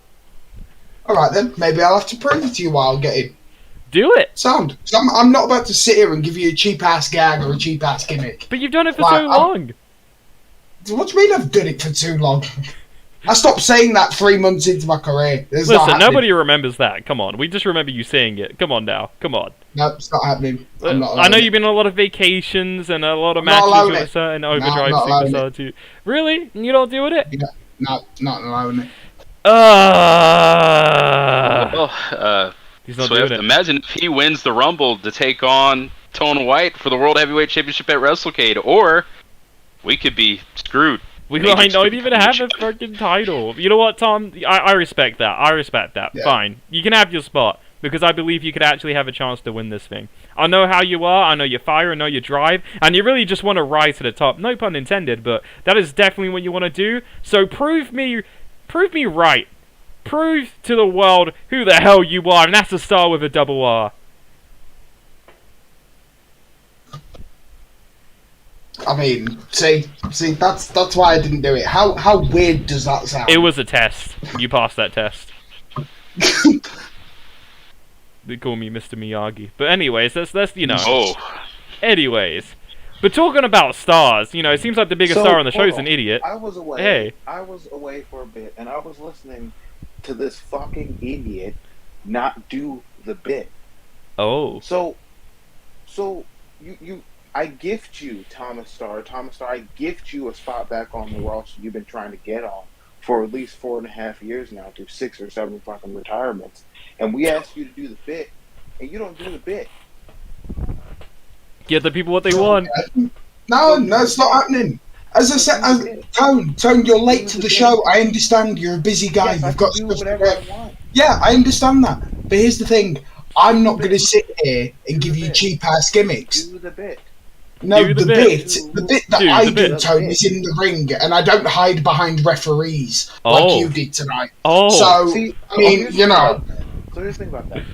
Alright then, maybe I'll have to prove it to you while I get in. Do it. Sound. I'm not about to sit here and give you a cheap-ass gag or a cheap-ass gimmick. But you've done it for so long. What do you mean I've done it for too long? I stopped saying that 3 months into my career. Listen, nobody remembers that. Come on. We just remember you saying it. Come on now. Come on. No, it's not happening. I know you've been on a lot of vacations and a lot of matches with a certain Overdrive superstar too. Really? You don't do it? No, not allowing it. He's not Swift, doing it. imagine if he wins the Rumble to take on Tone White for the World Heavyweight Championship at WrestleCade, or we could be screwed. We might not even have a fucking title. You know what, Tom? I respect that. Yeah. Fine. You can have your spot, because I believe you could actually have a chance to win this thing. I know how you are, I know your fire, I know your drive, and you really just want to rise to the top. No pun intended, but that is definitely what you want to do. So prove me right. Prove to the world who the hell you are, and that's a star with a double R. I mean, see, that's why I didn't do it. How weird does that sound? It was a test. You passed that test. They call me Mr. Miyagi. But anyways, that's Anyways. But talking about stars, it seems like the biggest star on the show is an idiot. I was away. Hey. I was away for a bit, and I was listening to this fucking idiot not do the bit. Oh. So you I gift you, Thomas Starr, I gift you a spot back on the roster you've been trying to get on for at least 4.5 years now, through 6 or 7 fucking retirements. And we ask you to do the bit, and you don't do the bit. Get the people what they want. No, it's not happening. As I said, Tone, you're late to the show. I understand you're a busy guy. Yes, You've got to do whatever I want. Yeah, I understand that. But here's the thing. I'm not going to sit here and give you cheap-ass gimmicks. Do the bit. No, the bit that I do, Tone, is in the ring, and I don't hide behind referees like you did tonight. So, see, I mean, So here's the thing about that.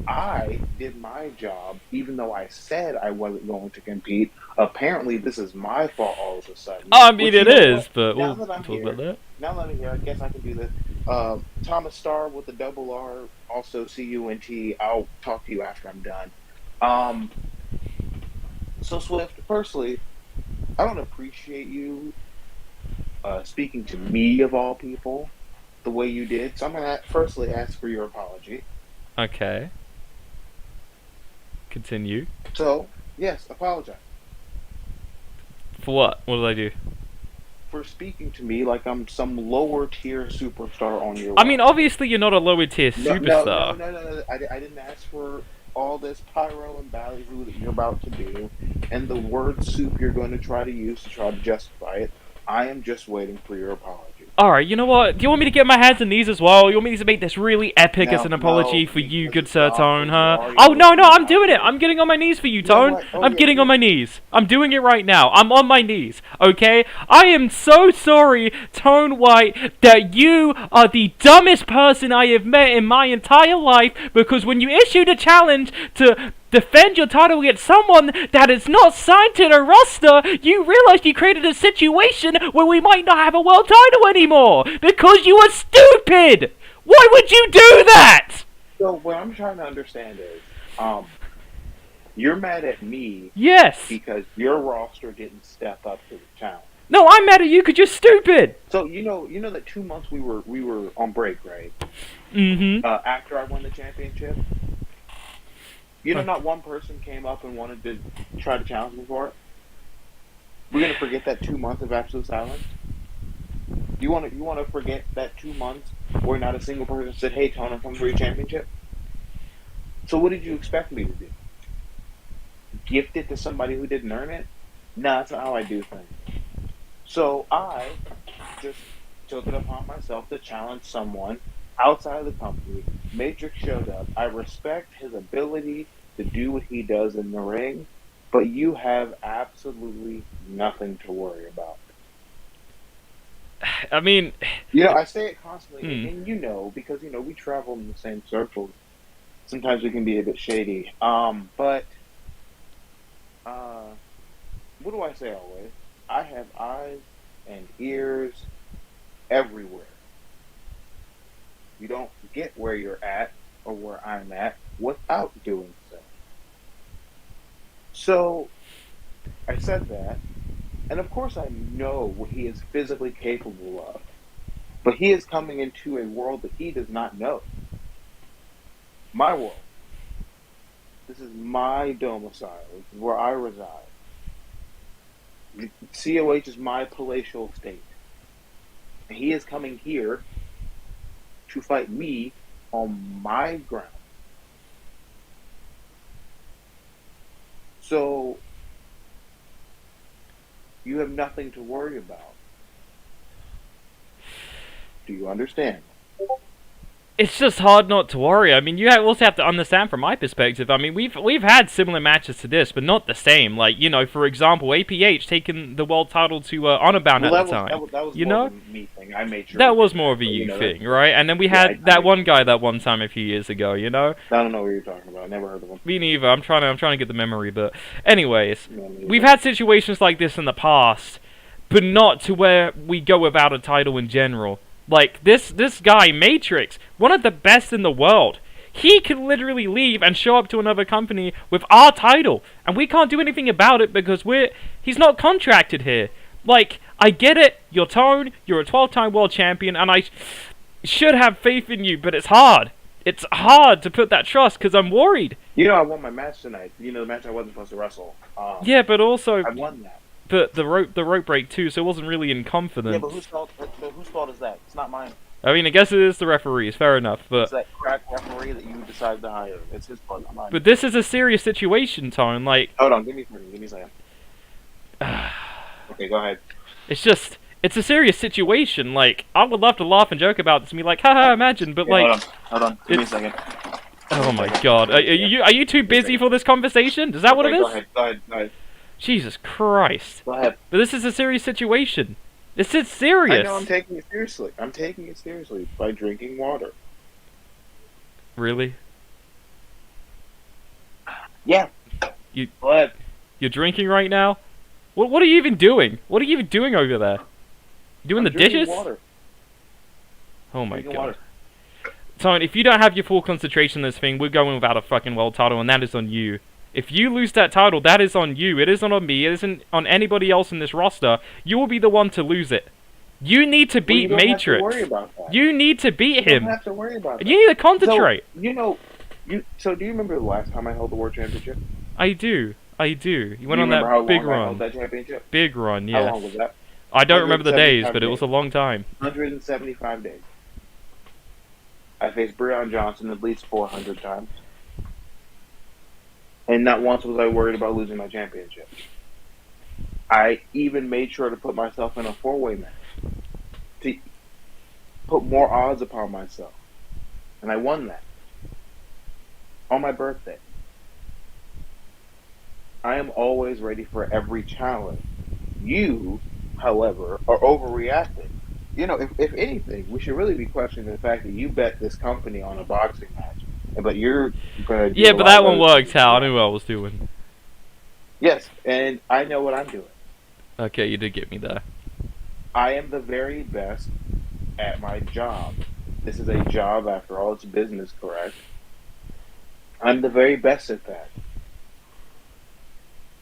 I did my job, even though I said I wasn't going to compete, Apparently, this is my fault all of a sudden. I mean, Which, it is, but now we'll that I'm talk here, about that. now that I'm here, I guess I can do this. Thomas Starr with the double R, also CUNT. I'll talk to you after I'm done. So Swift, firstly, I don't appreciate you speaking to me of all people the way you did. So I'm gonna firstly ask for your apology. Okay. Continue. So yes, apologize For what? What did I do? for speaking to me like I'm some lower tier superstar on your. I mean, obviously you're not a lower tier superstar. No. I didn't ask for all this pyro and ballyhoo that you're about to do, and the word soup you're going to try to use to try to justify it. I am just waiting for your apology. Alright, you know what? Do you want me to get my hands and knees as well? You want me to make this really epic as an apology no, for you, because good it's Sir not Tone, for huh? Mario, Oh, no, it's I'm not doing it! for- I'm getting on my knees for you, You know Tone! what? Oh, I'm yeah, getting yeah. on my knees. I'm doing it right now. I'm on my knees, okay? I am so sorry, Tone White, that you are the dumbest person I have met in my entire life, because when you issued a challenge to defend your title against someone that is not signed to the roster, you realized you created a situation where we might not have a world title anymore because you were stupid. Why would you do that? So what I'm trying to understand is, you're mad at me Yes. because your roster didn't step up to the challenge. No, I'm mad at you because you're stupid. So you know that 2 months we were on break, right? Mm-hmm. After I won the championship, not one person came up and wanted to try to challenge me for it. We're gonna forget that 2 months of absolute silence. You want to forget that 2 months where not a single person said, "Hey, Tone, I'm coming for your championship." So what did you expect me to do? Gift it to somebody who didn't earn it? No, that's not how I do things. So I just took it upon myself to challenge someone outside of the company. Matrix showed up. I respect his ability to do what he does in the ring, but you have absolutely nothing to worry about. I mean, I say it constantly, and because we travel in the same circles. Sometimes we can be a bit shady. But what do I say always? I have eyes and ears everywhere. You don't get where you're at or where I'm at without doing so. So I said that, and of course I know what he is physically capable of, but he is coming into a world that he does not know. My world. This is my domicile. This is where I reside. COH is my palatial estate. And he is coming here to fight me on my ground. So you have nothing to worry about. Do you understand? it's just hard not to worry. I mean, you also have to understand from my perspective. I mean, we've had similar matches to this, but not the same. Like, for example, APH taking the world title to Honorbound at the time. That was you more know, of a me thing. I made sure that was more of a you thing, right? And then we had that one guy that one time a few years ago. I don't know what you're talking about. I never heard of him. Me neither. I'm trying to get the memory, but anyways, we've had situations like this in the past, but not to where we go without a title in general. Like, this guy, Matrix, one of the best in the world, he could literally leave and show up to another company with our title, and we can't do anything about it because he's not contracted here. Like, I get it, you're Tone, you're a 12-time world champion, and I should have faith in you, but it's hard. It's hard to put that trust because I'm worried. I won my match tonight. The match I wasn't supposed to wrestle. Yeah, but also I won that. But the rope break too, so it wasn't really in confidence. Yeah, but whose fault is that? It's not mine. I mean, I guess it is the referee's. Fair enough, but it's that crack referee that you decided to hire. It's his fault, not mine. But this is a serious situation, Tone. Like, hold on, give me a second. Okay, go ahead. It's a serious situation. Like, I would love to laugh and joke about this and be like, haha, imagine, but like, hold on, give me a second. Oh my God, are you too busy for this conversation? Is that what it is? Go ahead. Jesus Christ. Go ahead. But this is a serious situation. This is serious. I know, I'm taking it seriously. I'm taking it seriously by drinking water. Really? Yeah. You. Go ahead. You're drinking right now? What are you even doing? What are you even doing over there? Doing the drinking dishes? Water. Oh my Drinking god. water. Tone, if you don't have your full concentration in this thing, we're going without a fucking world title, and that is on you. If you lose that title, that is on you. It isn't on me. It isn't on anybody else in this roster. You will be the one to lose it. You need to beat Well, you don't Matrix. have to worry about that. You need to beat You him. don't have to worry about that. You need to concentrate. So, do you remember the last time I held the World Championship? I do. You went Do on you remember how that big long I run. held that championship? Big run, How yes. long was that? I don't remember the days, 175 but it was a long time. 175 days. I faced Breon Johnson at least 400 times. And not once was I worried about losing my championship. I even made sure to put myself in a four-way match to put more odds upon myself. And I won that. On my birthday. I am always ready for every challenge. You, however, are overreacting. You know, if anything, we should really be questioning the fact that you bet this company on a boxing match, but you're going to do Yeah, a but lot that of one other worked, things. Hal. I knew what I was doing. Yes, and I know what I'm doing. Okay, you did get me there. I am the very best at my job. This is a job, after all. It's business, correct? I'm the very best at that.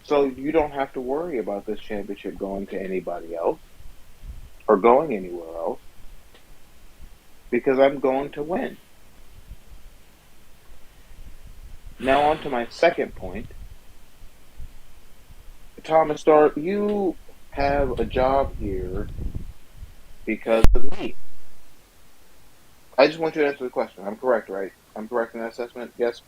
So you don't have to worry about this championship going to anybody else or going anywhere else because I'm going to win. Now on to my second point. Thomas Starr, you have a job here because of me. I just want you to answer the question. I'm correct, right? I'm correct in that assessment? Yes?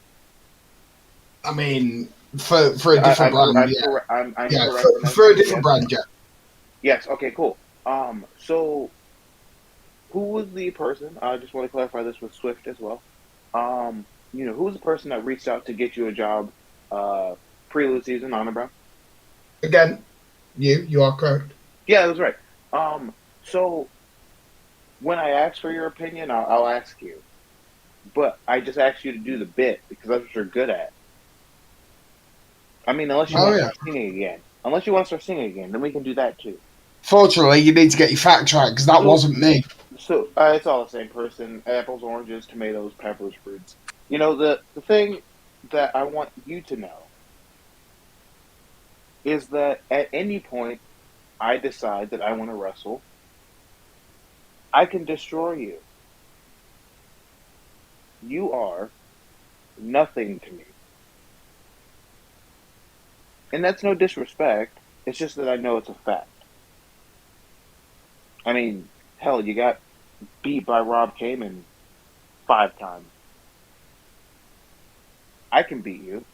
I mean, for a different brand, yeah. I'm Yeah, correct in that for a assessment, different yes? brand, yeah. Yes, okay, cool. So who was the person? I just want to clarify this with Swift as well. Who was the person that reached out to get you a job prelude season, Honor Brown? Again, you are correct. Yeah, that was right. So when I ask for your opinion, I'll ask you. But I just asked you to do the bit because that's what you're good at. I mean, unless you want to start singing again. Unless you want to start singing again, then we can do that too. Fortunately, you need to get your facts right because that wasn't me. So it's all the same person: apples, oranges, tomatoes, peppers, fruits. You know, the thing that I want you to know is that at any point I decide that I want to wrestle, I can destroy you. You are nothing to me. And that's no disrespect. It's just that I know it's a fact. I mean, hell, you got beat by Rob Kamen 5 times. I can beat you.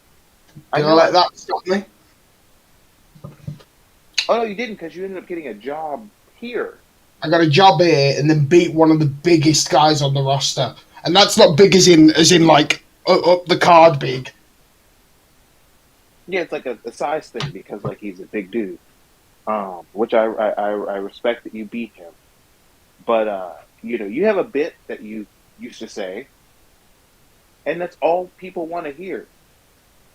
I know let that stop me. Oh, no, you didn't because you ended up getting a job here. I got a job here and then beat one of the biggest guys on the roster. And that's not big as in like up the card big. Yeah, it's like a size thing because like he's a big dude, which I respect that you beat him. But you have a bit that you used to say, and that's all people want to hear.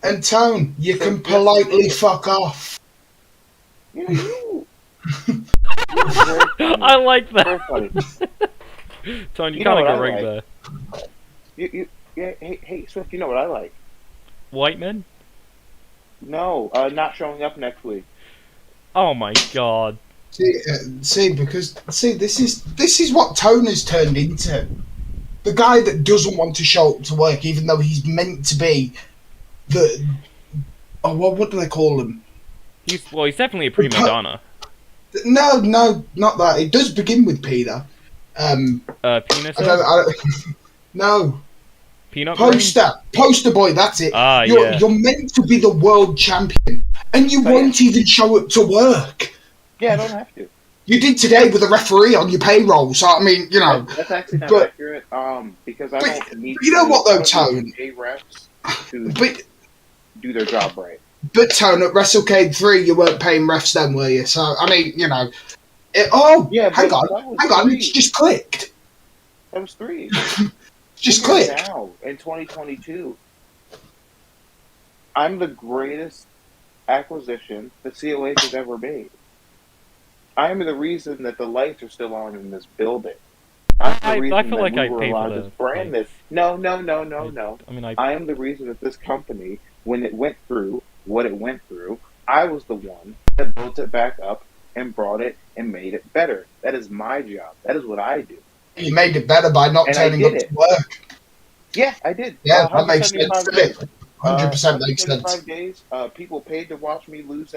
And Tone, you can politely fuck off. You. I like that. Very funny. Tone, you kind of go right there. Hey, Swift, you know what I like? White men? No, not showing up next week. Oh my god. See, this is what Tone has turned into. The guy that doesn't want to show up to work, even though he's meant to be the. Oh, what do they call him? He's definitely a prima donna. No, not that. It does begin with Peter. Penis? No. Peanut Poster boy, that's it. You're meant to be the world champion, and you won't even show up to work. Yeah, I don't have to. You did today with a referee on your payroll, so I mean, That's actually not accurate. Because I don't need. You know what though, Tone? Pay refs to do their job right. But Tone, at WrestleCade 3, you weren't paying refs then, were you? So I mean, hang on, it's just clicked. That was 3. Just click. Now, in 2022, I'm the greatest acquisition that COH has ever made. I am the reason that the lights are still on in this building. I'm the I reason feel that like we I were pay for allowed to the brand this. lights. No. I mean, I am the reason that this company, when it went through what it went through, I was the one that built it back up and brought it and made it better. That is my job. That is what I do. You made it better by not And I turning up did to it. work. Yeah, I did. Yeah, that makes sense 175 to me. days. 100% makes sense. 175 days. People paid to watch me lose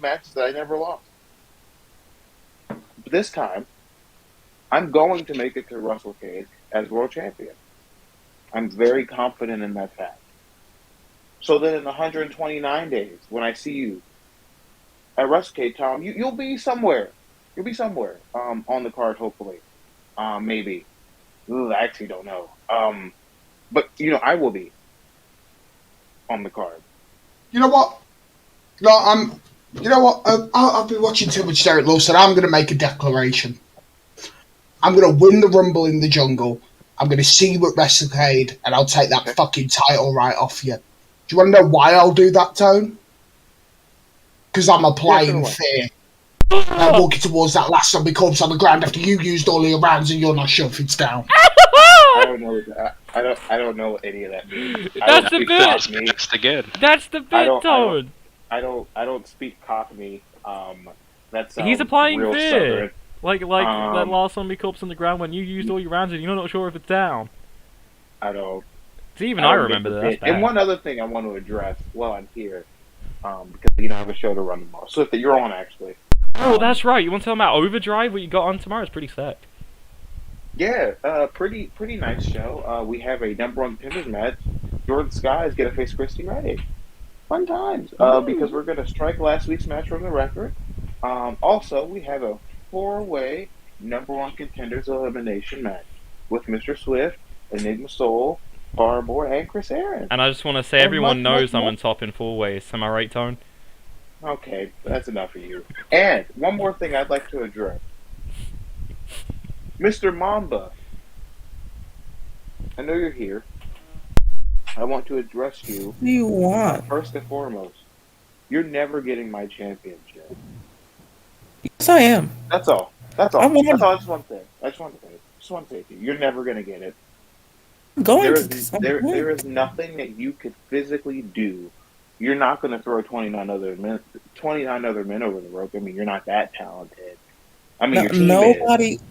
matches that I never lost. But this time, I'm going to make it to WrestleCade as world champion. I'm very confident in that fact. So then in 129 days, when I see you at WrestleCade, Tom, you'll be somewhere. You'll be somewhere on the card, hopefully. Maybe. Ooh, I actually don't know. But, I will be on the card. You know what? No, You know what? I've been watching too much Derek Lawson. I'm going to make a declaration. I'm going to win the Rumble in the Jungle. I'm going to see you at WrestleCade, and I'll take that fucking title right off you. Do you want to know why I'll do that, Tone? Because I'm applying fear. I'm walking towards that last zombie corpse on the ground after you used all your rounds and you're not sure if it's down. I don't know. I don't know what any of that means. That's the bit. Just again. That's the bit, Toad. I don't speak Cockney. That sounds He's applying real fear. Southern. Like that last zombie corpse on the ground when you used all your rounds and you're not sure if it's down. I don't. See, even I remember that. That's bad. And one other thing I want to address while I'm here, because I have a show to run tomorrow. So that you're on actually. Oh, that's right. You want to tell them about Overdrive? What you got on tomorrow is pretty sick. Yeah, pretty nice show. We have a #1 contenders match. Jordan Skies get to face Christy Ray. Fun times. Because we're gonna strike last week's match from the record. Also, we have a 4-way #1 contenders elimination match with Mr. Swift, Enigma Soul, Barbour, and Chris Aaron. And I just want to say, everyone knows I'm on top in 4 ways. Am I right, Tone? Okay, that's enough of you. And one more thing I'd like to address. Mr. Mamba, I know you're here. I want to address you. What do you want? First and foremost, you're never getting my championship. Yes, I am. That's all. That's all. That's all. I just want to say. I just want to say to you, you're never going to get it. There is nothing that you could physically do. You're not going to throw 29 other men over the rope. I mean, you're not that talented. I mean, your team nobody. Is,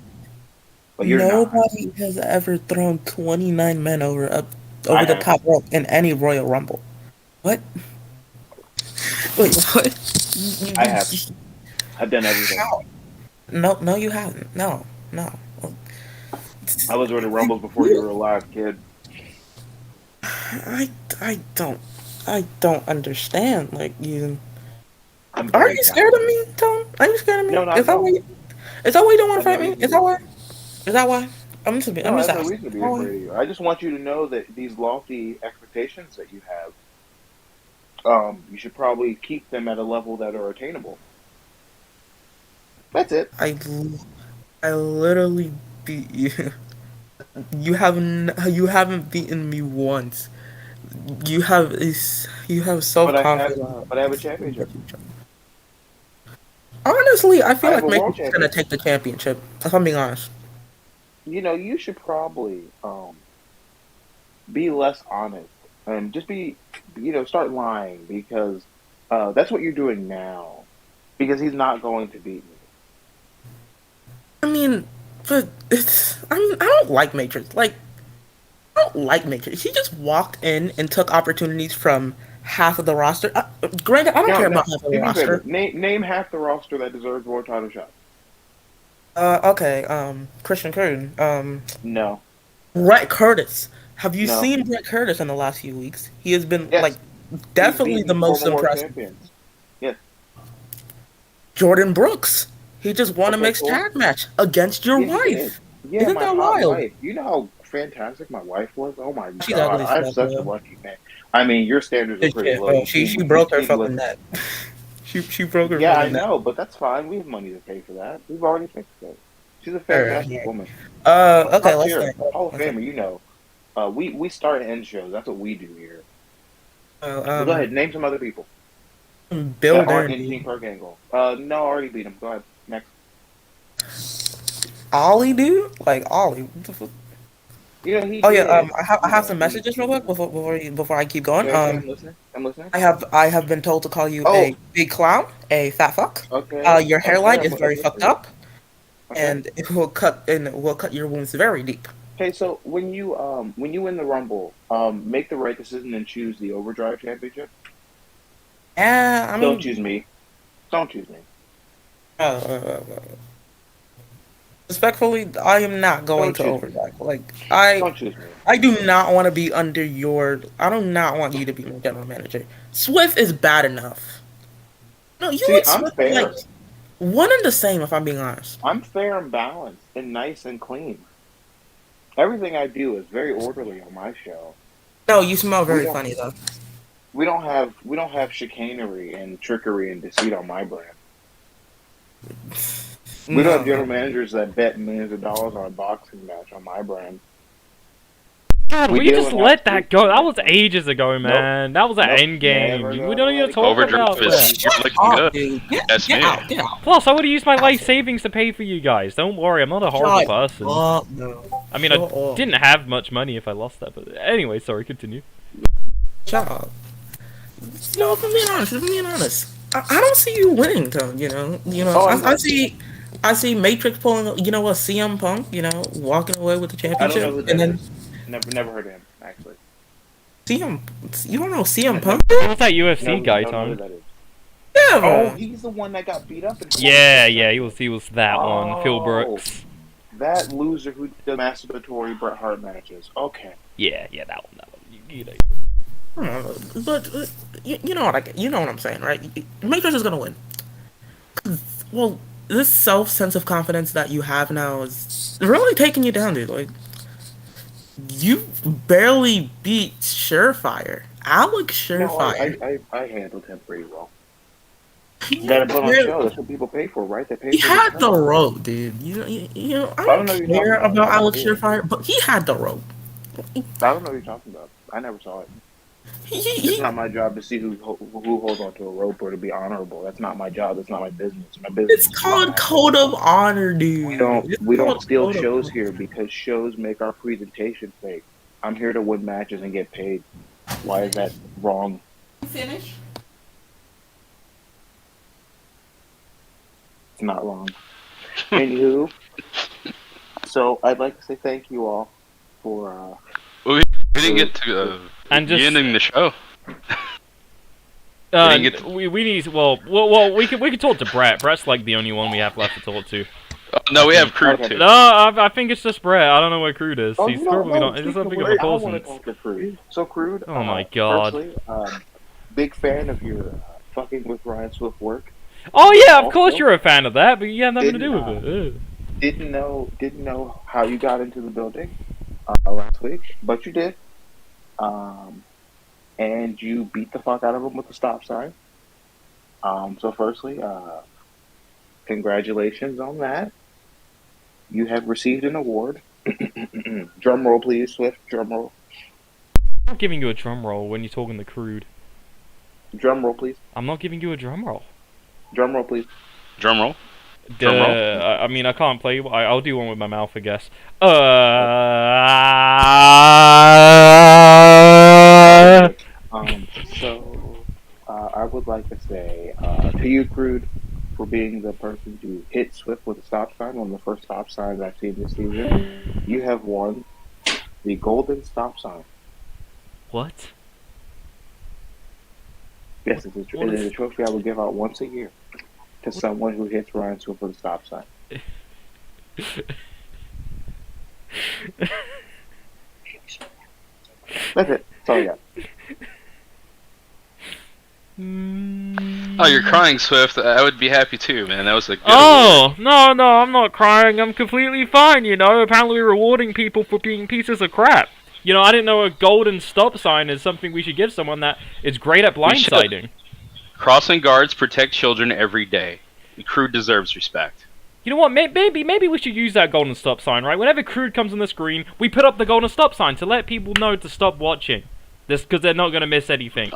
but you're nobody has ever thrown 29 men over the top rope in any Royal Rumble. What? Wait, what? I have. I've done everything. No, you haven't. No. I was winning Rumbles before you were alive, kid. I don't understand. Like you. Are you scared of me, Tom? Are you scared of me? No, is that why you don't want to fight me? Is that why? I'm just asking. No reason to be afraid of you. I just want you to know that these lofty expectations that you have, you should probably keep them at a level that are attainable. That's it. I literally beat you. You haven't beaten me once. You have self-confidence. But I have a championship. Honestly, I feel like Matrix is gonna take the championship. If I'm being honest. You should probably be less honest and just be, start lying because that's what you're doing now. Because he's not going to beat me. I mean, but I don't like Matrix. Like, I don't like Matrix. He just walked in and took opportunities from half of the roster. Granted, I don't care about half of the roster. Name half the roster that deserves more title shots. Okay. Christian Curtin. No. Brett Curtis. Have you seen Brett Curtis in the last few weeks? He has been definitely the most impressive. Yes. Jordan Brooks. He just won a mixed tag match against your wife. Yeah, isn't that wild? Wife. You know how fantastic my wife was? Oh my god, I'm such a lucky man. I mean, your standards are pretty low. She broke her fucking neck. She broke her. Yeah, I know, but that's fine. We have money to pay for that. We've already fixed it. She's a fantastic woman. Okay, let's go. Hall of Famer, we start and end shows. That's what we do here. Go ahead, name some other people. Bill That aren't in Dern. Team Perk Angle. No, I already beat him. Go ahead. Next. Ollie, dude? Like Ollie. What the fuck? Yeah, he Oh yeah, did. I have some messages real quick before I keep going. Okay, I'm listening. I'm listening. I have been told to call you Oh. a big clown, a fat fuck. Okay. Your hairline Okay, is very fucked up, Okay. and it will cut your wounds very deep. Okay, so when you win the Rumble, make the right decision and choose the Overdrive Championship. Yeah, I mean, Don't choose me. Don't choose me. Respectfully, I am not going to Overdrive. Like I Don't choose me. I do not want to be under your. I do not want you to be my general manager. Swift is bad enough. No, you See, and I'm Swift fair. are like one and the same. If I'm being honest, I'm fair and balanced and nice and clean. Everything I do is very orderly on my show. no, you smell very funny though. We don't have chicanery and trickery and deceit on my brand. We don't have general managers that bet millions of dollars on a boxing match on my brand. God, we just let that go. That was ages ago, man. That was an end game. Never We don't even talk about Overdrive that. is good. That's Get me. out, get out. Plus, I would have used my life savings to pay for you guys. Don't worry, I'm not a horrible person. I mean, I didn't have much money if I lost that, but anyway, sorry, continue. Shut up. No, if I'm being honest, I don't see you winning, though. I see Matrix pulling, what, CM Punk, walking away with the I don't championship, know who that and then is. Never heard of him actually. you don't know CM Punk? What's that UFC guy, Don't know Tom? who that is. Yeah. Oh, he's the one that got beat up. Yeah, he was that one, Phil Brooks. That loser who did masturbatory Bret Hart matches. Okay. Yeah, that one. You But you know what I'm saying, right? Matrix is gonna win. Well, this sense of confidence that you have now is really taking you down, dude. Like, you barely beat Surefire, Alex Surefire. No, I handled him pretty well. You gotta put on a show. That's what people pay for, right? They pay. He for had the rope, dude. I don't care about Alex Surefire, but he had the rope. I don't know what you're talking about. I never saw it. It's not my job to see who holds onto a rope or to be honorable. That's not my job. That's not my business. My business. It's called Code of Honor, dude. We don't steal shows here because shows make our presentation fake. I'm here to win matches and get paid. Why is that wrong? Finish. It's not wrong. Anywho, so I'd like to say thank you all for. We didn't get to and just ending the show. We need we could talk to Brett. Brett's like the only one we have left to talk to. No, we have Crude too. No, I think it's just Brett. I don't know where Crude is. Oh, He's probably not. He's not big of a I want to person. talk to Crude. So Crude. Oh my god. Firstly, big fan of your fucking with Ryan Swift work. Oh yeah, of course you're a fan of that, but you have nothing to do with it. Didn't know how you got into the building last week, but you did. And you beat the fuck out of him with the stop sign. So firstly, congratulations on that. You have received an award. Drum roll, please, Swift. Drum roll. I'm not giving you a drum roll when you're talking to Crude. Drum roll, please. I'm not giving you a drum roll. Drum roll, please. Drum roll. I mean, I can't play. I'll do one with my mouth, I guess. I would like to say to you, Crude, for being the person to hit Swift with a stop sign, one of the first stop signs I've seen this season. You have won the golden stop sign. What? Yes, it is a trophy I will give out once a year to someone who hits Ryan Swift with a stop sign. That's it. That's all I got. Oh, you're crying, Swift. I would be happy too, man. That was a good award. No, I'm not crying. I'm completely fine, Apparently rewarding people for being pieces of crap. I didn't know a golden stop sign is something we should give someone that is great at blindsiding. Crossing guards protect children every day. The Crew deserves respect. You know what? Maybe we should use that golden stop sign, right? Whenever Crude comes on the screen, we put up the golden stop sign to let people know to stop watching. This because they're not going to miss anything.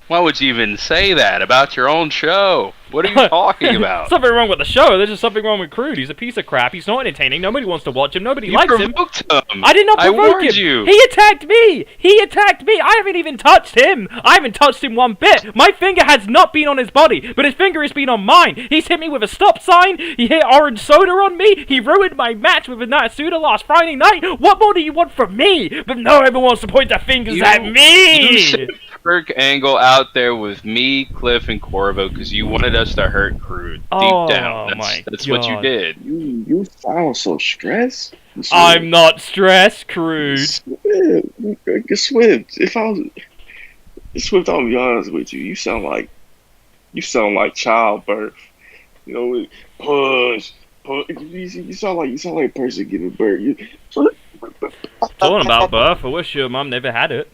Why would you even say that about your own show? What are you talking about? Something wrong with the show. There's just something wrong with Crude. He's a piece of crap. He's not entertaining. Nobody wants to watch him. Nobody likes him. You provoked him. I did not provoke I warned him. you. He attacked me. He attacked me. I haven't even touched him. I haven't touched him one bit. My finger has not been on his body, but his finger has been on mine. He's hit me with a stop sign. He hit orange soda on me. He ruined my match with a Natsuda last Friday night. What more do you want from me? But no one wants to point their fingers at me. You sent Perk Angle out there with me, Cliff, and Corvo because you wanted us to hurt Crude deep down. That's what you did. You sound so stressed. I'm not stressed, Crude. Swift, Swift, I'll be honest with you. You sound like childbirth. You know, push. You sound like a person giving birth. Talking about birth, I wish your mum never had it.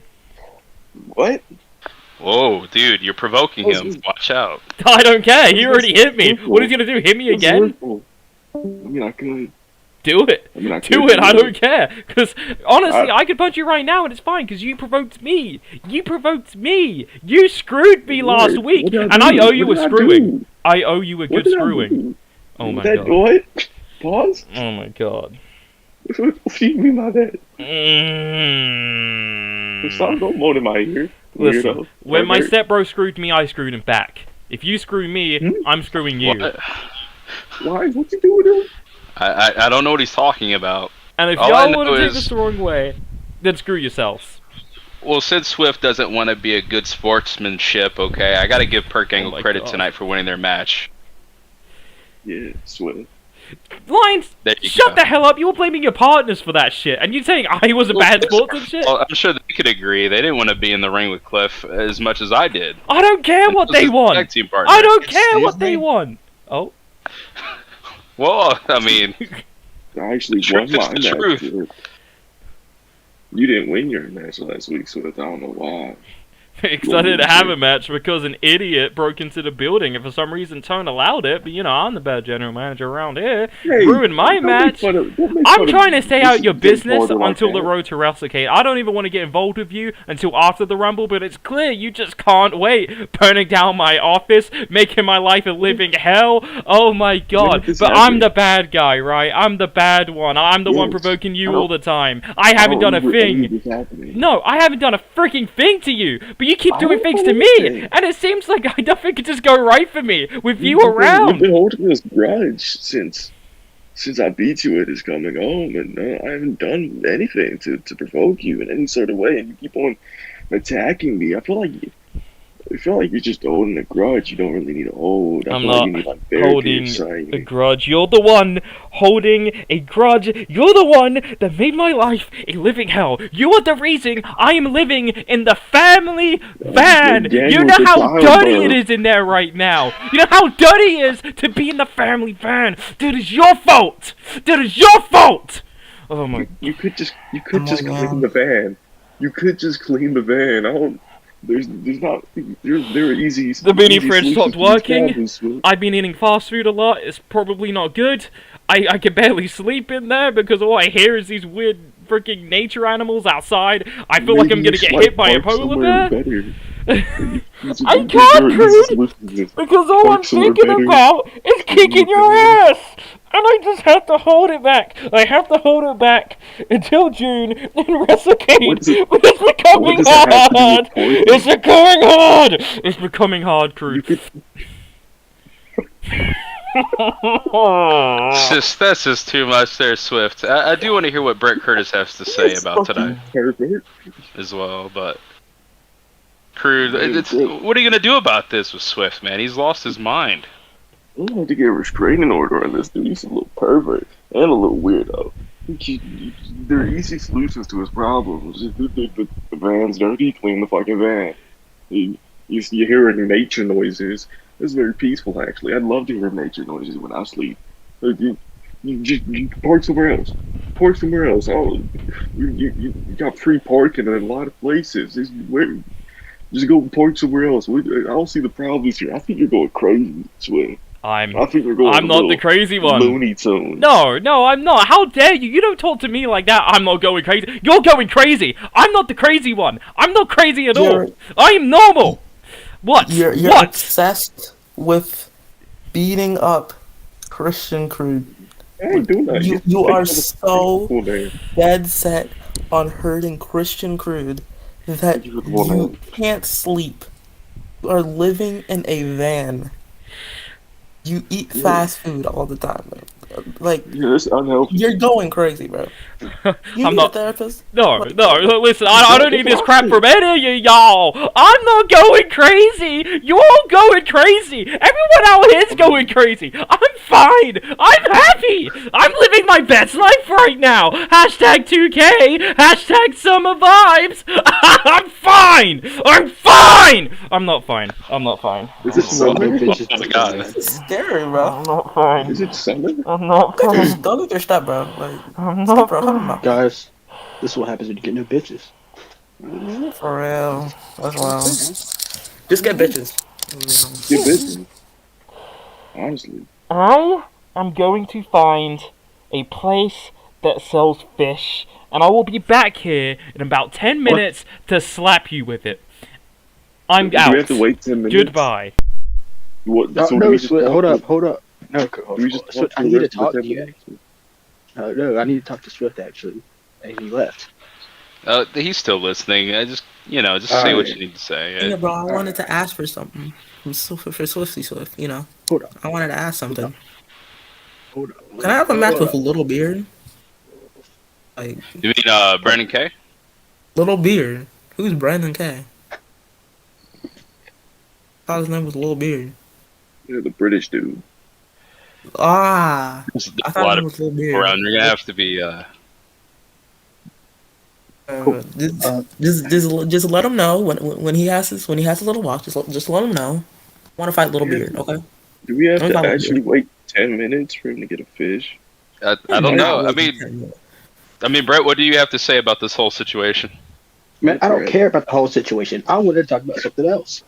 What? Whoa, dude, you're provoking him. Watch out. I don't care. He already hit me. What is he gonna do? Hit me again? I mean, I could. Do it. Do it. I don't care. Because, honestly, I could punch you right now and it's fine because you provoked me. You provoked me. You screwed me last week. And I owe you a screwing. I owe you a good screwing. Oh my god. What? Pause? Oh my god. What do you mean by that? Stop going more in my ear. Listen, when my stepbro screwed me, I screwed him back. If you screw me, I'm screwing you. What? Why? What you doing with him? I don't know what he's talking about. And if y'all want to take this the wrong way, then screw yourselves. Well, Sid Swift doesn't want to be a good sportsmanship, okay? I gotta give Perk Angle credit tonight for winning their match. Yeah, Swift. Lions, shut the hell up. You were blaming your partners for that shit. And you saying I was a bad sportsman shit? Well, I'm sure they could agree. They didn't want to be in the ring with Cliff as much as I did. I don't care what they want. I don't care what they want. Oh. Well, I mean... I actually won my match. You didn't win your match last week, so I don't know why. Because I didn't have a match because an idiot broke into the building and for some reason Tone allowed it, but you know, I'm the bad general manager around here. Ruined my match. I'm trying to stay out your business until the road to WrestleCade. I don't even want to get involved with you until after the Rumble, but it's clear you just can't wait. Burning down my office, making my life a living hell. Oh my god. But I'm the bad guy, right? I'm the bad one. I'm the one provoking you all the time. I haven't done a thing. No, I haven't done a freaking thing to you. But you keep doing things to me, and it seems like nothing could just go right for me with you around. You've been holding this grudge since I beat you at his coming home, and I haven't done anything to provoke you in any sort of way, and you keep on attacking me. I feel like you're just holding a grudge you don't really need to hold. I'm not holding a grudge. You're the one holding a grudge. You're the one that made my life a living hell. You are the reason I am living in the family van. You know how dirty it is in there right now. You know how dirty it is to be in the family van. Dude, it's your fault. Dude, it's your fault. Oh my. You could just clean the van. You could just clean the van. I don't. There are easy. The mini fridge stopped working. I've been eating fast food a lot. It's probably not good. I can barely sleep in there because all I hear is these weird freaking nature animals outside. I feel like I'm gonna get hit by a polar bear. I can't, Creed, because all I'm thinking about is kicking your ass. And I just have to hold it back. I have to hold it back until June in WrestleCade. But it's becoming hard. It's becoming hard. It's becoming hard, Crew. That's just too much there, Swift. I do want to hear what Brett Curtis has to say about tonight as well, but... Crew, what are you going to do about this with Swift, man? He's lost his mind. I'm going to have to get a restraining order on this dude. He's a little pervert and a little weirdo. There are easy solutions to his problems. The van's dirty, clean the fucking van. You hear nature noises. It's very peaceful, actually. I'd love to hear nature noises when I sleep. You park somewhere else. Park somewhere else. Oh, you got free parking in a lot of places. Just go park somewhere else. I don't see the problems here. I think you're going crazy, Sway. I'm not the crazy one. Looney Tunes. No, I'm not. How dare you? You don't talk to me like that. I'm not going crazy. You're going crazy. I'm not the crazy one. I'm not crazy at all. I am normal. What? You're What? obsessed with beating up Christian Crude. I ain't doing that. You are so dead set on hurting Christian Crude that you can't sleep. You are living in a van. You eat fast food all the time. Like, it's unhealthy. You're going crazy, bro. You need a therapist? No, listen, I don't need this crap from any of y'all. I'm not going crazy. You're all going crazy. Everyone out here's going crazy. I'm fine. I'm happy. I'm living my best life right now. Hashtag 2K. Hashtag summer vibes. I'm fine. I'm fine. I'm not fine. I'm not fine. Is it summer? Oh my god. It's scary, bro. I'm not fine. Is it summer? I'm not fine. Don't get your step, bro. Like, I'm step, not bro. Help him out. Guys, this is what happens when you get new bitches. For real. That's wild. Just get bitches. Get bitches. Honestly. I am going to find a place that sells fish, and I will be back here in about 10 minutes to slap you with it. I'm out. We have to wait 10 minutes. Goodbye. What, No, so no, hold up. No, Swift, I need to talk to you. No, I need to talk to Swift actually, and he left. He's still listening. I just say what you need to say. Yeah, bro, I wanted to ask for something. For Swifty Swift, you know. Hold up. I wanted to ask something. Hold up. Can I have a match with Little Beard? Like, You mean Brandon K? Little Beard. Who's Brandon K? I thought his name was Little Beard. Yeah, the British dude. Ah, There's I a thought lot it of was Little people Beard. around. You're gonna have to be. Just let him know when he has a little walk. Just let him know. I want to fight Little Beard, okay? Do we have Let me to fight actually Little wait 10 minutes for him to get a fish? I don't know. I mean, Brett, what do you have to say about this whole situation? Man, I don't care about the whole situation. I wanted to talk about something else.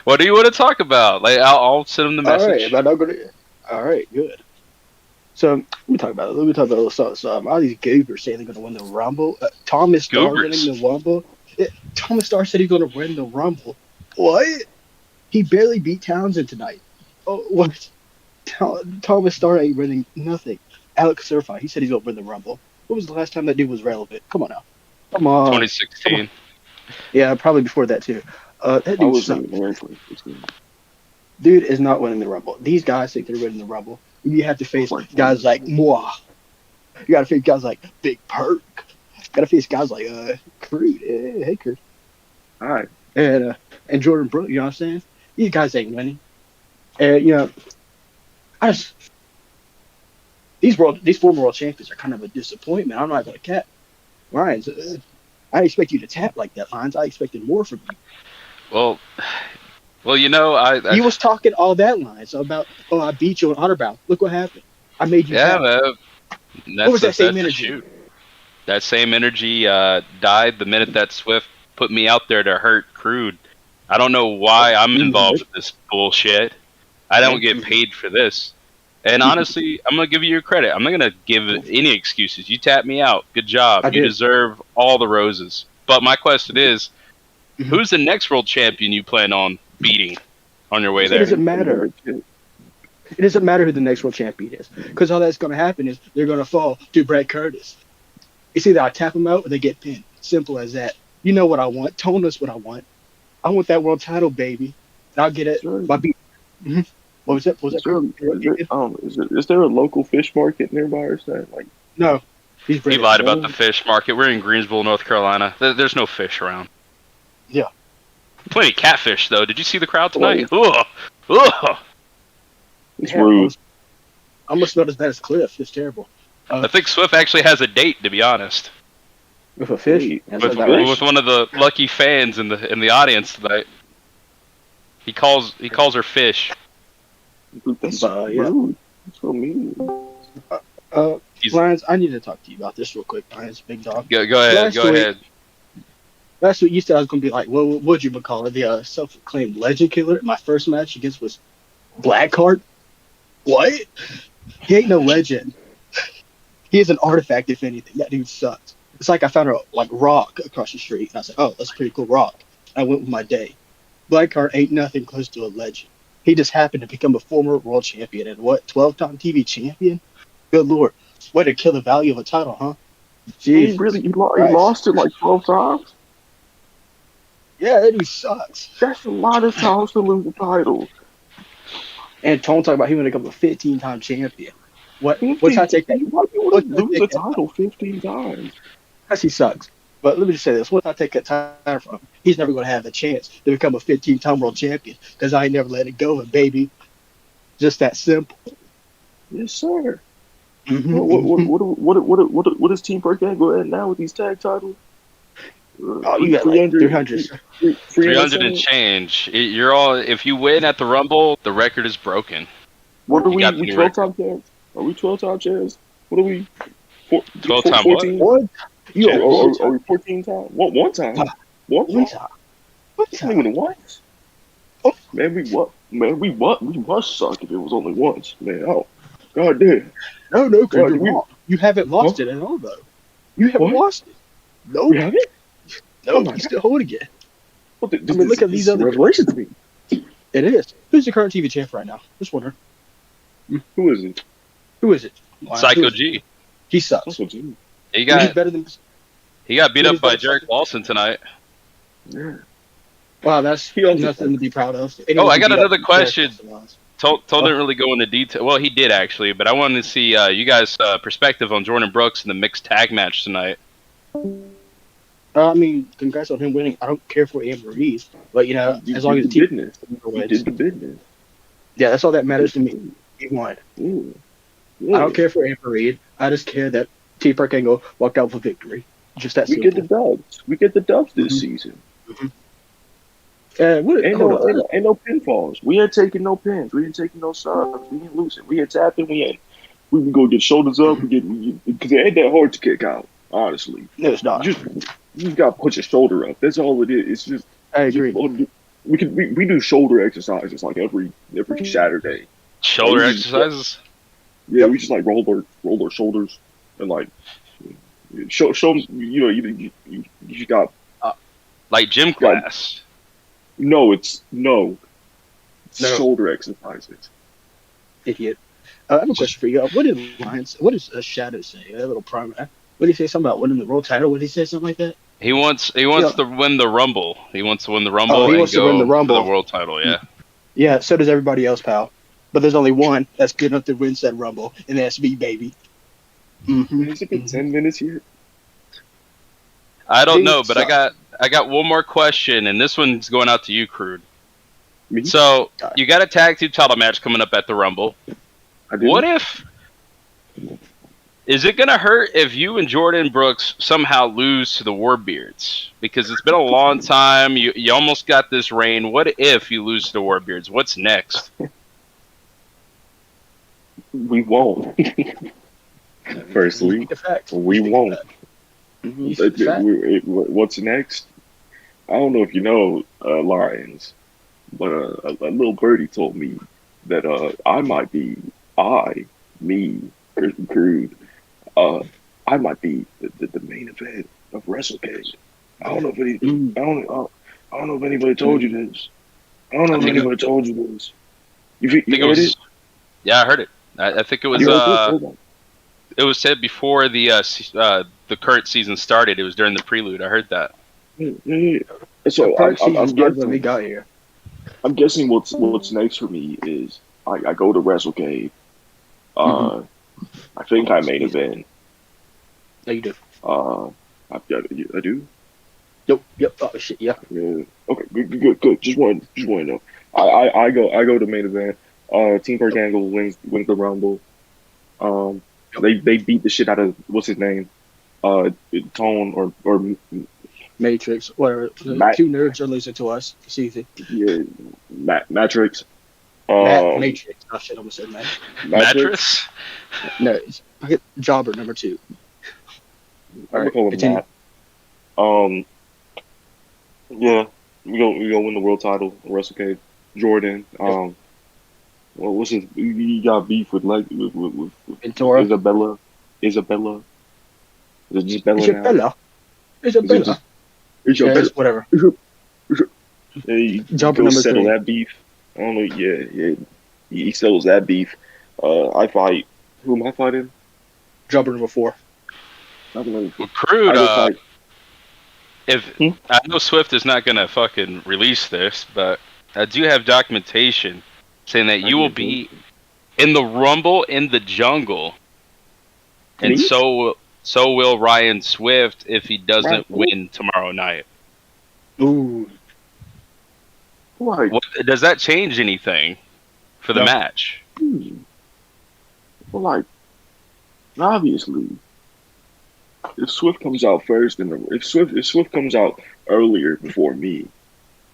What do you want to talk about? Like, I'll send him the message. All right, good. So let me talk about a little something. All these goobers saying they're going to win the Rumble. Thomas Starr winning the Rumble. Thomas Starr said he's going to win the Rumble. What? He barely beat Townsend tonight. Oh, what? Thomas Starr ain't winning nothing. Alex Certified, he said he's going to win the Rumble. When was the last time that dude was relevant? Come on now. Come on. 2016. Come on. Yeah, probably before that too. That dude sucks. Dude is not winning the Rumble. These guys think they're winning the Rumble. You have to face guys like moi. You got to face guys like Big Perk. You got to face guys like Creed. Hey, Creed. All right. And Jordan Brooks. You know what I'm saying? These guys ain't winning. And these former world champions are kind of a disappointment. I'm not gonna cap. Lions, I expect you to tap like that, Lions. I expected more from you. Well, I He was talking all that lines about, I beat you on Honor Bound. Look what happened. I made you tap. What was that same energy? That same energy died the minute that Swift put me out there to hurt Crude. I don't know why I'm involved with this bullshit. I don't get paid for this. And honestly, I'm going to give you your credit. I'm not going to give any excuses. You tapped me out. Good job. You deserve all the roses. But my question is, who's the next world champion you plan on beating on your way there? It doesn't matter. It doesn't matter who the next world champion is. Because all that's going to happen is they're going to fall to Brett Curtis. It's either I tap them out or they get pinned. Simple as that. You know what I want. Tone us what I want. I want that world title, baby. And I'll get it by beating. What was that? Is there a local fish market nearby or something? Like, no. He lied about the fish market. We're in Greensboro, North Carolina. There's no fish around. Yeah. Plenty of catfish, though. Did you see the crowd tonight? Ugh. Ugh. It's rude. I almost smelled as bad as Cliff. It's terrible. I think Swift actually has a date, to be honest. With a fish? With one of the lucky fans in the audience tonight. He calls her fish. That's rude. That's so mean. Lions, I need to talk to you about this real quick, Lions, big dog. Go ahead. Last week you said I was going to be like, what would you call it? The self-proclaimed legend killer. My first match against was Blackheart. What? He ain't no legend. He is an artifact, if anything. That dude sucks. It's like I found a rock across the street, and I said, oh, that's a pretty cool rock. I went with my day. Blackheart ain't nothing close to a legend. He just happened to become a former world champion and 12-time TV champion? Good lord. Way to kill the value of a title, huh? He Jesus really he Christ. lost it like 12 times. Yeah, that dude sucks. That's a lot of times to lose the title. And Tone talk about he want to become a 15-time champion. What's 15. I take that? Why you What's want I to lose take a that? title 15 times? Because he sucks. But let me just say this: once I take that title from him, he's never going to have a chance to become a 15-time world champion because I ain't never let it go, baby. Just that simple. Yes, sir. Mm-hmm, What is Team Perk go at now with these tag titles? Oh, you got like 300. 300 and change. You're all. If you win at the Rumble, the record is broken. What are You we? got the We new 12 record. time champs? Are we 12-time champs? What are we? 12-time 14? What? You are Are we 14 time? One time? One One time? time. One Only when time. it once? Oh. Man, we must suck if it was only once. Man, oh, god damn. No, because God, you're wrong. You haven't lost it at all, though. You haven't What? lost it. No. We haven't? No, Oh my you're still holding it. What I mean, look at these this is other. revelation to me. It is. Who's the current TV champ right now? Just wondering. Who is it? Who is it? Psycho Who is it? G. He sucks. Psycho G. He He's got better than. beat He's up by better than Jarek Lawson tonight. Yeah. Wow, that's nothing to be proud of. Oh, I Anyone got can beat another up question. Jarek. Told didn't really go into detail. Well, he did actually, but I wanted to see you guys' perspective on Jordan Brooks in the mixed tag match tonight. I mean, congrats on him winning. I don't care for Amber Reed, but as long as the team business. He wins, did the business. yeah, that's all that matters to me. He won. Yeah. I don't care for Amber Reed. I just care that T. Park Angle walked out with victory. Just that We simple. get the dubs. We get the dubs this season. Ain't no pinfalls. We ain't taking no pins. We ain't taking no subs. We ain't losing. We ain't tapping. We can go get shoulders up. Because it ain't that hard to kick out. Honestly, no, it's not. You just gotta put your shoulder up. That's all it is. It's just. I agree. We do shoulder exercises like every Saturday. Shoulder exercises. Yeah, we just like roll our shoulders and like show you got like gym class. No, it's shoulder exercises. Idiot. I have a question for you. What does Shadow say? A little promo. What did he say? Something about winning the world title? What did he say? Something like that? He wants to win the Rumble. He wants to win the Rumble he and wants to go win the Rumble. for the world title. Yeah. Yeah. So does everybody else, pal. But there's only one that's good enough to win said Rumble, and that's me, baby. Has it been 10 minutes yet? I don't know, but I got one more question, and this one's going out to you, Crude. So you got a tag team title match coming up at the Rumble. What if? Is it gonna hurt if you and Jordan Brooks somehow lose to the Warbeards? Because it's been a long time. You almost got this reign. What if you lose to the Warbeards? What's next? We won't. Firstly, we won't. What's next? I don't know if you know Lions, but a little birdie told me that Crude, I might be the main event of WrestleCade. I don't know if anybody told you this. I don't know if anybody told you this. You heard it? Yeah, I heard it. I think it was it was said before the current season started. It was during the prelude. I heard that. Yeah. So I'm guessing what's next for me is I go to WrestleCade. I think I main event. No, you do. I do. Yep. Oh shit. Yeah. Okay. Good. Just want to know. I go to main event. Team Perk Angle wins the Rumble. They beat the shit out of what's his name, Tone or Matrix. Whatever. Two nerds are losing to us. It's easy. Yeah, Matrix. Matrix. Oh shit! I almost said Mattress. No, it's Jobber number 2. I'm gonna call him Matt. Yeah, we gonna win the world title. WrestleCade. Jordan. Well, what's his? You got beef with Ventura? Isabella. Is it just Bella now? Isabella. Isabella. Whatever. He Jumper go number settle 3. that beef. I don't know. Yeah. He settles that beef. I fight. Who am I fighting? Jumper number 4. Well, Crude, I know Swift is not gonna fucking release this, but I do have documentation saying that you will be in the Rumble in the jungle, and so will Ryan Swift if he doesn't win tomorrow night. Ooh. Like, does that change anything for the match? Well, like, obviously, if Swift comes out first, and if Swift comes out earlier before me,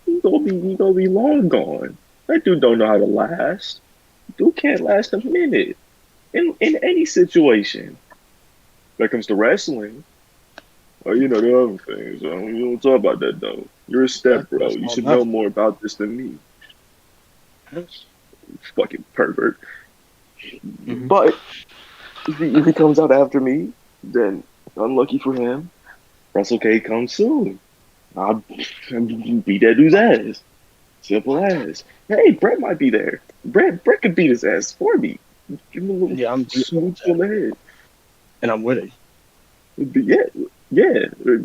he gonna be long gone. That dude don't know how to last. Dude can't last a minute in any situation. When it comes to wrestling, the other things. You don't talk about that though. You're a step bro. You should know more about this than me. Fucking pervert. Mm-hmm. But if he comes out after me, then unlucky for him. WrestleK comes soon. I'll beat that dude's ass. Simple as. Hey, Brett might be there. Brett could beat his ass for me. Give him a little I'm smooth on the head. And I'm winning. Yeah.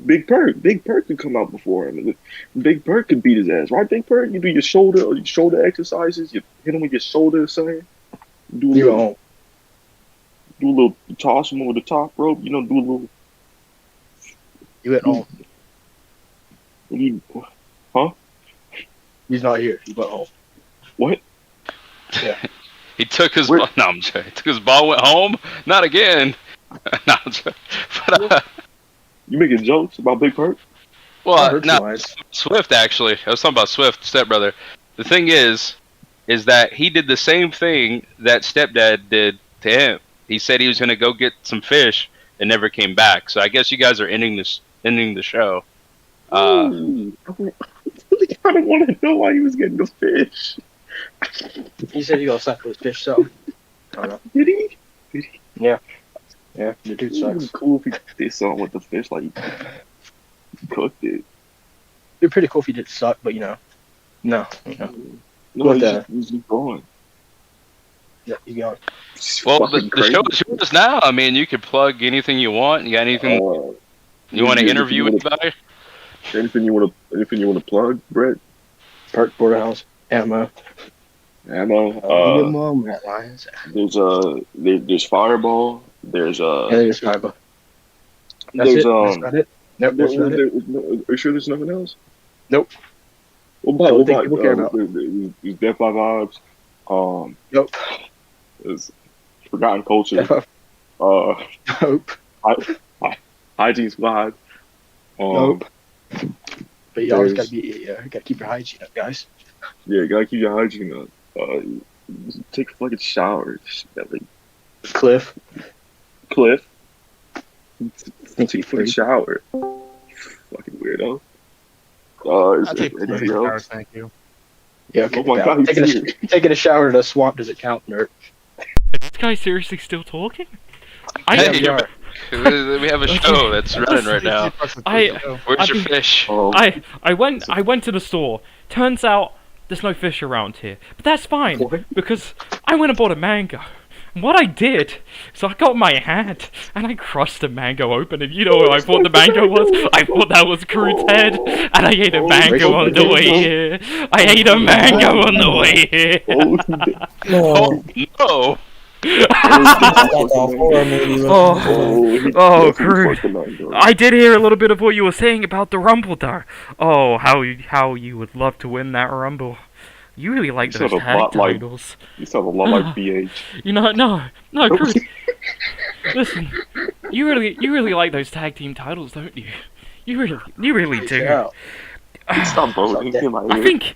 Big Perk could come out before him. Big Perk could beat his ass, right? Big Perk, you do your shoulder exercises. You hit him with your shoulder, son. Do a little toss him over the top rope. Do a little. You at home? Huh? He's not here. He went home. What? Yeah. He took his ball. No, I'm sorry. He took his ball, went home. Not again. No, I'm sorry. But, you making jokes about Big Perk? Well, no, Swift actually. I was talking about Swift, stepbrother. The thing is that he did the same thing that stepdad did to him. He said he was going to go get some fish and never came back. So I guess you guys are ending the show. I don't want to know why he was getting the fish. He said he gonna suck with fish, so. I don't know. Did he? Yeah. Yeah, the dude sucks. It would be cool if he did something with the fish, like he cooked it. It'd be pretty cool if he did suck, but no. No, he's gone. Yeah, he's gone. Well, the show is yours now. I mean, you could plug anything you want. You got anything you want to interview anybody? Anything you want to plug, Brett? Perk Porterhouse, ammo. There's Fireball. There's there's Fireball. That's about it. Nope, that's about it. Are you sure there's nothing else? Nope. What about there's Death by Vibes. Nope. There's Forgotten Culture. Nope. Hygiene Squad. Nope. But you always gotta keep your hygiene up, guys. Yeah, gotta keep your hygiene up. Take a fucking shower. Cliff. Take a fucking shower. Fucking weirdo. I'll take 30 showers, thank you. Yeah, okay. Oh my God, taking a shower in a swamp, does it count, nerd? Is this guy seriously still talking? We have a show that's running right now. Where's your fish? I went to the store. Turns out there's no fish around here, but that's fine because I went and bought a mango. And what I did, so I got my hand and I crushed the mango open, and you know what I thought the mango was? I thought that was Crude's head, and I ate a mango on the way here. I ate a mango on the way here. Oh no! Crude. I did hear a little bit of what you were saying about the Rumble there. Oh, how you would love to win that Rumble. You really like those tag titles. You sound a lot like BH. No, Crude. Listen, you really like those tag team titles, don't you? You really do. Stop voting. I think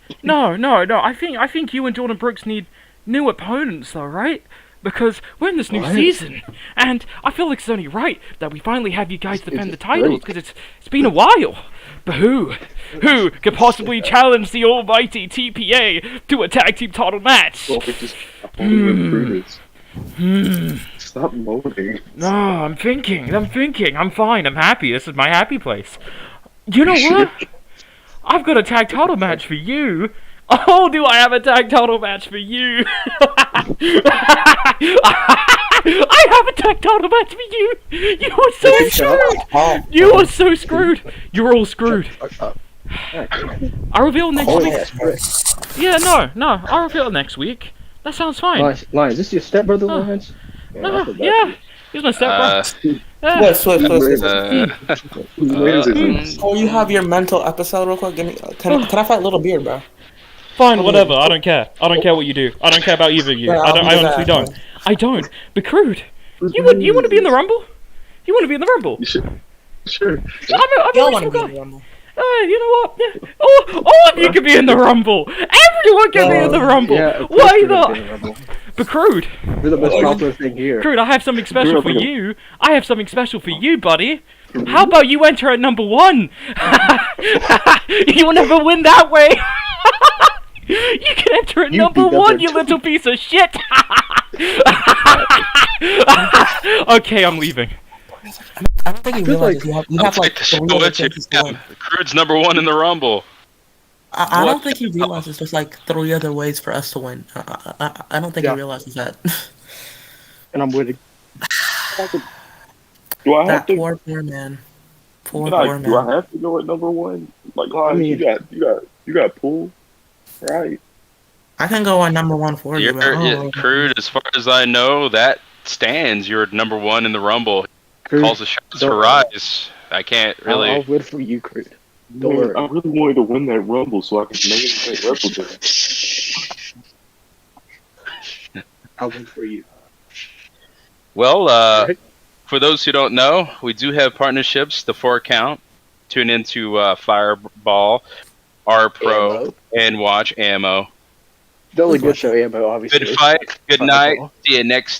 I think you and Jordan Brooks need new opponents, though, right? Because we're in this new season, and I feel like it's only right that we finally have you guys defend the titles, because it's been a while. But who could possibly challenge the almighty TPA to a tag team title match? Stop moaning. No, I'm thinking. I'm fine. I'm happy. This is my happy place. You know what? I've got a tag title match for you. Oh, do I have a tag title match for you? I have a tag title match for you. You are so screwed. You are so screwed. You're all screwed. I'll reveal next week. Yeah, no. I'll reveal next week. That sounds fine. Lion, is this your stepbrother, Lawrence? Yeah. He's my stepbrother. Swift. Oh, you have your mental episode real quick? Can I fight Little Beard, bro? Fine, whatever. I don't care. I don't care what you do. I don't care about either of you. Yeah, I honestly don't. I don't. But Crude, you want to be in the Rumble? You want to be in the Rumble? Sure. I'm a reasonable guy. You know what? All of you can be in the Rumble. Everyone can be in the Rumble. Yeah, why not? But Crude, you're the most popular thing here. Crude, I have something special for you. I have something special for you, buddy. How about you enter at number 1? You will never win that way. You can enter at number 1, you little piece of shit. Okay, I'm leaving. I don't think you realize you have like 3 other chances to win. Crude's number 1 in the Rumble. I don't think he realizes there's like 3 other ways for us to win. I don't think he realizes that. And I'm winning. Do I have to? Poor man. Poor man. Do I have to go at number 1? Like, you got pool, right? I can go on number 1 for you. Crude, as far as I know, that stands. You're number 1 in the Rumble. Crude, calls the shots for Rise. I can't really. I'll win for you, Crude. Don't worry. I really wanted to win that Rumble so I could make replicate. I'll win for you. Well, for those who don't know, we do have partnerships. The 4 Count. Tune into Fireball, R Pro, and watch Ammo. The only good show, Ammo, obviously. Good fight. Good night. See you next